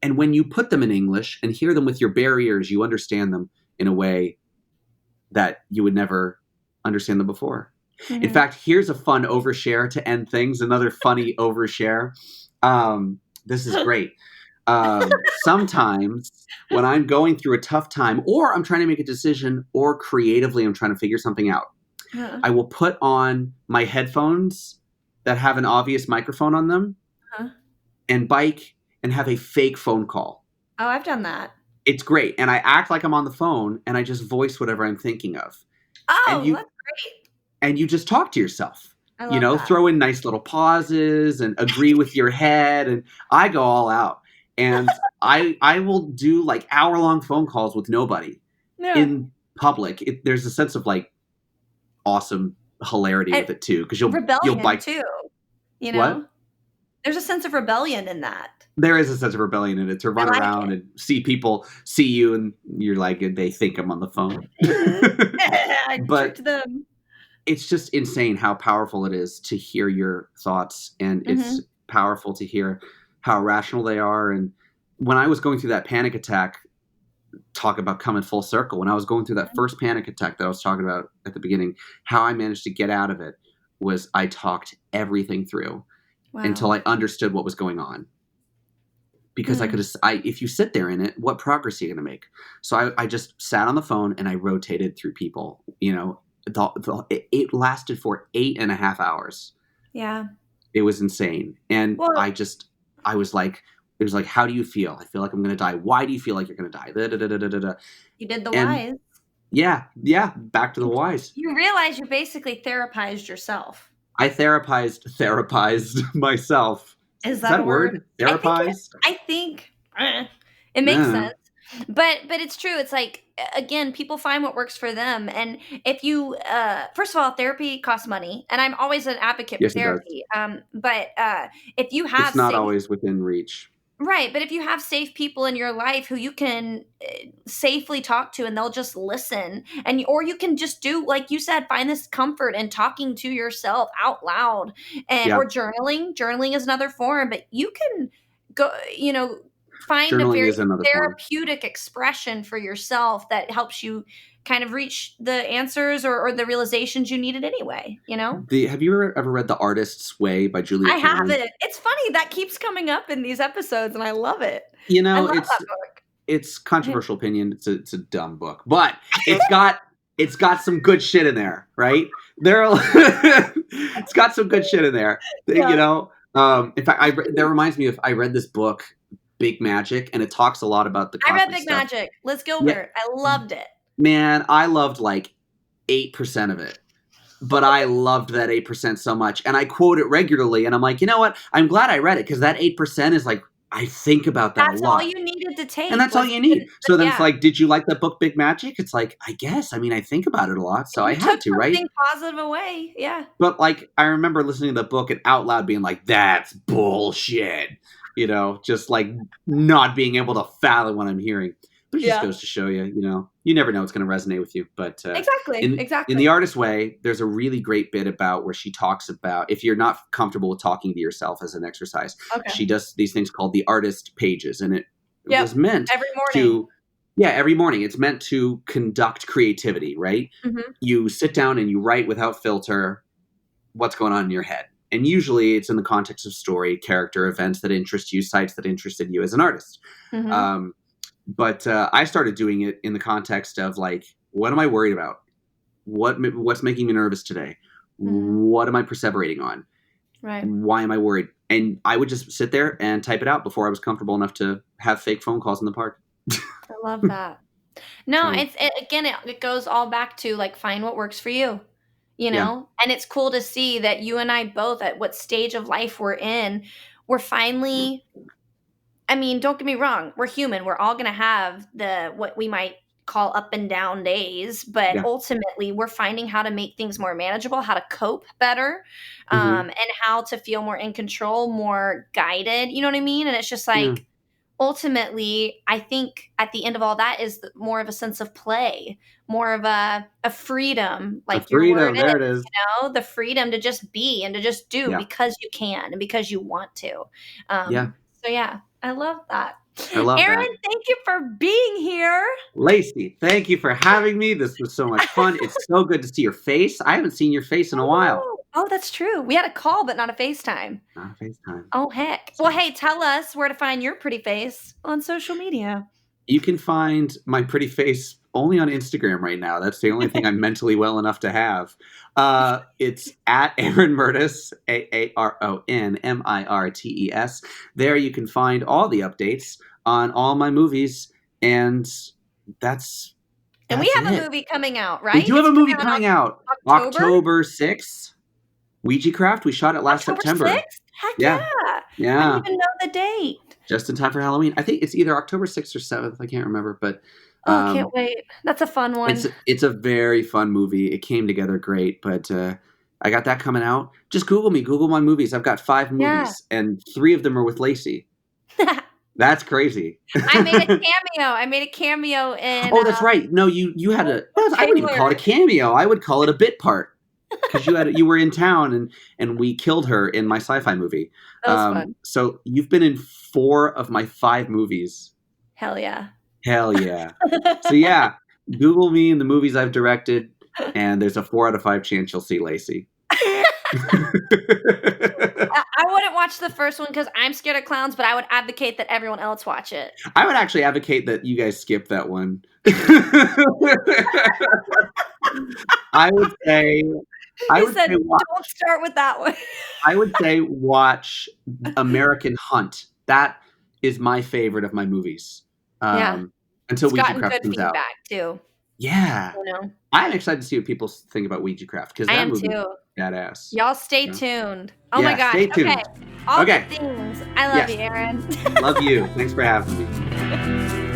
And when you put them in English and hear them with your bare ears, you understand them in a way that you would never understand them before. Mm-hmm. In fact, here's a fun overshare to end things. Another funny overshare. This is great. Sometimes when I'm going through a tough time or I'm trying to make a decision or creatively I'm trying to figure something out, I will put on my headphones that have an obvious microphone on them and bike and have a fake phone call. Oh, I've done that. It's great. And I act like I'm on the phone and I just voice whatever I'm thinking of. And Oh, you that's great. and you just talk to yourself. I love that. Throw in nice little pauses and agree with your head, and I go all out. And I will do like hour-long phone calls with nobody Yeah. in public. There's a sense of like awesome hilarity And with it too, because you'll rebellion bite. too, you What? know? There's a sense of rebellion in that. There is a sense of rebellion in it, to I run like around and see people see you, and you're like, they think I'm on the phone. it. I But tricked them. it's just insane how powerful it is to hear your thoughts, and it's Mhm. powerful to hear how rational they are. And when I was going through that panic attack, talk about coming full circle, when I was going through that first panic attack that I was talking about at the beginning, how I managed to get out of it was I talked everything through until Wow. I understood what was going on. Because I Hmm. could have, if you sit there in it, what progress are you going to make? So I just sat on the phone and I rotated through people. It lasted for 8.5 hours. Yeah. It was insane. And Well, I was like, it was like, how do you feel? I feel like I'm going to die. Why do you feel like you're going to die? Da, da, da, da, da, da. you did the And wise. yeah, back to the whys. You realize you basically therapized yourself. I therapized myself. Is Is that that a a word? word? Therapized? I think it makes Yeah. sense. But it's true. It's like again, people find what works for them. And if you first of all, therapy costs money, and I'm always an advocate for Yes, it does. therapy. But if you It's have not safe always within reach. right, but if you have safe people in your life who you can safely talk to and they'll just listen, and or you can just do like you said, find this comfort in talking to yourself out loud, and Yeah. or journaling. Journaling is another form, but you can go, find a Journaling very is another form. therapeutic expression for yourself that helps you kind of reach the answers or the realizations you needed anyway. Have you ever read The Artist's Way by Julia I have Cameron? it. It's funny that keeps coming up in these episodes, and I love it. You I know, love it's that book. it's controversial opinion. It's a dumb book, but it's got some good shit in there, right? It's got some good shit in there. Yeah. In fact, that reminds me of, I read this book, Big Magic, and it talks a lot about the I read cosmic Big stuff. Magic. Liz Yeah, Gilbert. I loved it. man, I loved like 8% of it. But I loved that 8% so much. And I quote it regularly. And I'm like, you know what? I'm glad I read it, because that 8% is like, I think about that a That's all lot. you needed to And take that's all was you the need. So then it's yeah. like, did you like that book, Big Magic? It's like, I guess. I mean, I think about it a lot. So I You took had to, right? something positive away. Yeah. But like, I remember listening to the book and out loud being like, that's bullshit. Just like not being able to fathom what I'm hearing. But it just Yeah. goes to show you, you never know what's going to resonate with you. But Exactly. in Exactly. The Artist's Way, there's a really great bit about where she talks about, if you're not comfortable with talking to yourself as an exercise, Okay. she does these things called the artist pages. And it Yep. was meant Every morning. to, yeah, every morning. It's meant to conduct creativity, right? Mhm. You sit down and you write without filter what's going on in your head. And usually it's in the context of story, character, events that interest you, sites that interested you as an artist. Mhm. Um, but I started doing it in the context of like, what am I worried about? What's making me nervous today? Mhm. What am I perseverating on? Right. Why am I worried? And I would just sit there and type it out before I was comfortable enough to have fake phone calls in the park. I love that. No, So again, it goes all back to like find what works for you, yeah. and it's cool to see that you and I both at what stage of life we're in, we're finally. I mean, don't get me wrong, we're human. We're all going to have the what we might call up and down days, but Yeah. ultimately we're finding how to make things more manageable, how to cope better, Hmm. and how to feel more in control, more guided. You know what I mean? And it's just Yeah. like ultimately, I think at the end of all that is more of a sense of play, more of a freedom, A like your word freedom. is, There it is. the freedom to just be and to just do Yeah. because you can and because you want to. Yeah. So yeah, I love that. I love that. Aaron, thank you for being here. Lacey, thank you for having me. This was so much fun. It's so good to see your face. I haven't seen your face in a while. Oh, that's true. We had a call, but not a FaceTime. Not a FaceTime. Oh, heck. Well, So hey, tell us where to find your pretty face on social media. you can find my pretty face only on Instagram right now. That's the only thing I'm mentally well enough to have. It's at Aaron Mirtes, AARONMIRTES. There you can find all the updates on all my movies, and that's And we have a it. movie coming out, right? We do have It's a movie coming coming out out October? October 6th. Ouija Craft. We shot it last October September. 6th? Heck Yeah. yeah. I didn't Yeah. even know the date. Just in time for Halloween. I think it's either October 6th or 7th. I can't remember, but Oh, can't wait. That's a fun one. it's a very fun movie. It came together great, but I got that coming out. Just Google me. Google my movies. I've got 5 Yeah. movies, and 3 of them are with Lacey. That's crazy. I made a cameo. I made a cameo in Oh, that's right. No, you had a. Well, I wouldn't even call it a cameo. I would call it a bit part, because you were in town and we killed her in my sci-fi movie. That was fun. So you've been in 4 of my 5 movies. Hell yeah. Hell yeah. So yeah, Google me and the movies I've directed, and there's a 4 out of 5 chance you'll see Lacey. I wouldn't watch the first one because I'm scared of clowns, but I would advocate that everyone else watch it. I would actually advocate that you guys skip that one. I would say don't start with that one. I would say watch American Hunt. That is my favorite of my movies. Yeah. Until It's Ouija gotten Craft good comes out. feedback too. Yeah. You know? I'm excited to see what people think about Ouija Craft, because that movie is badass. Y'all stay tuned. Oh my gosh. Stay tuned. Okay. All the things. I love you, Aaron. Love you. Thanks for having me.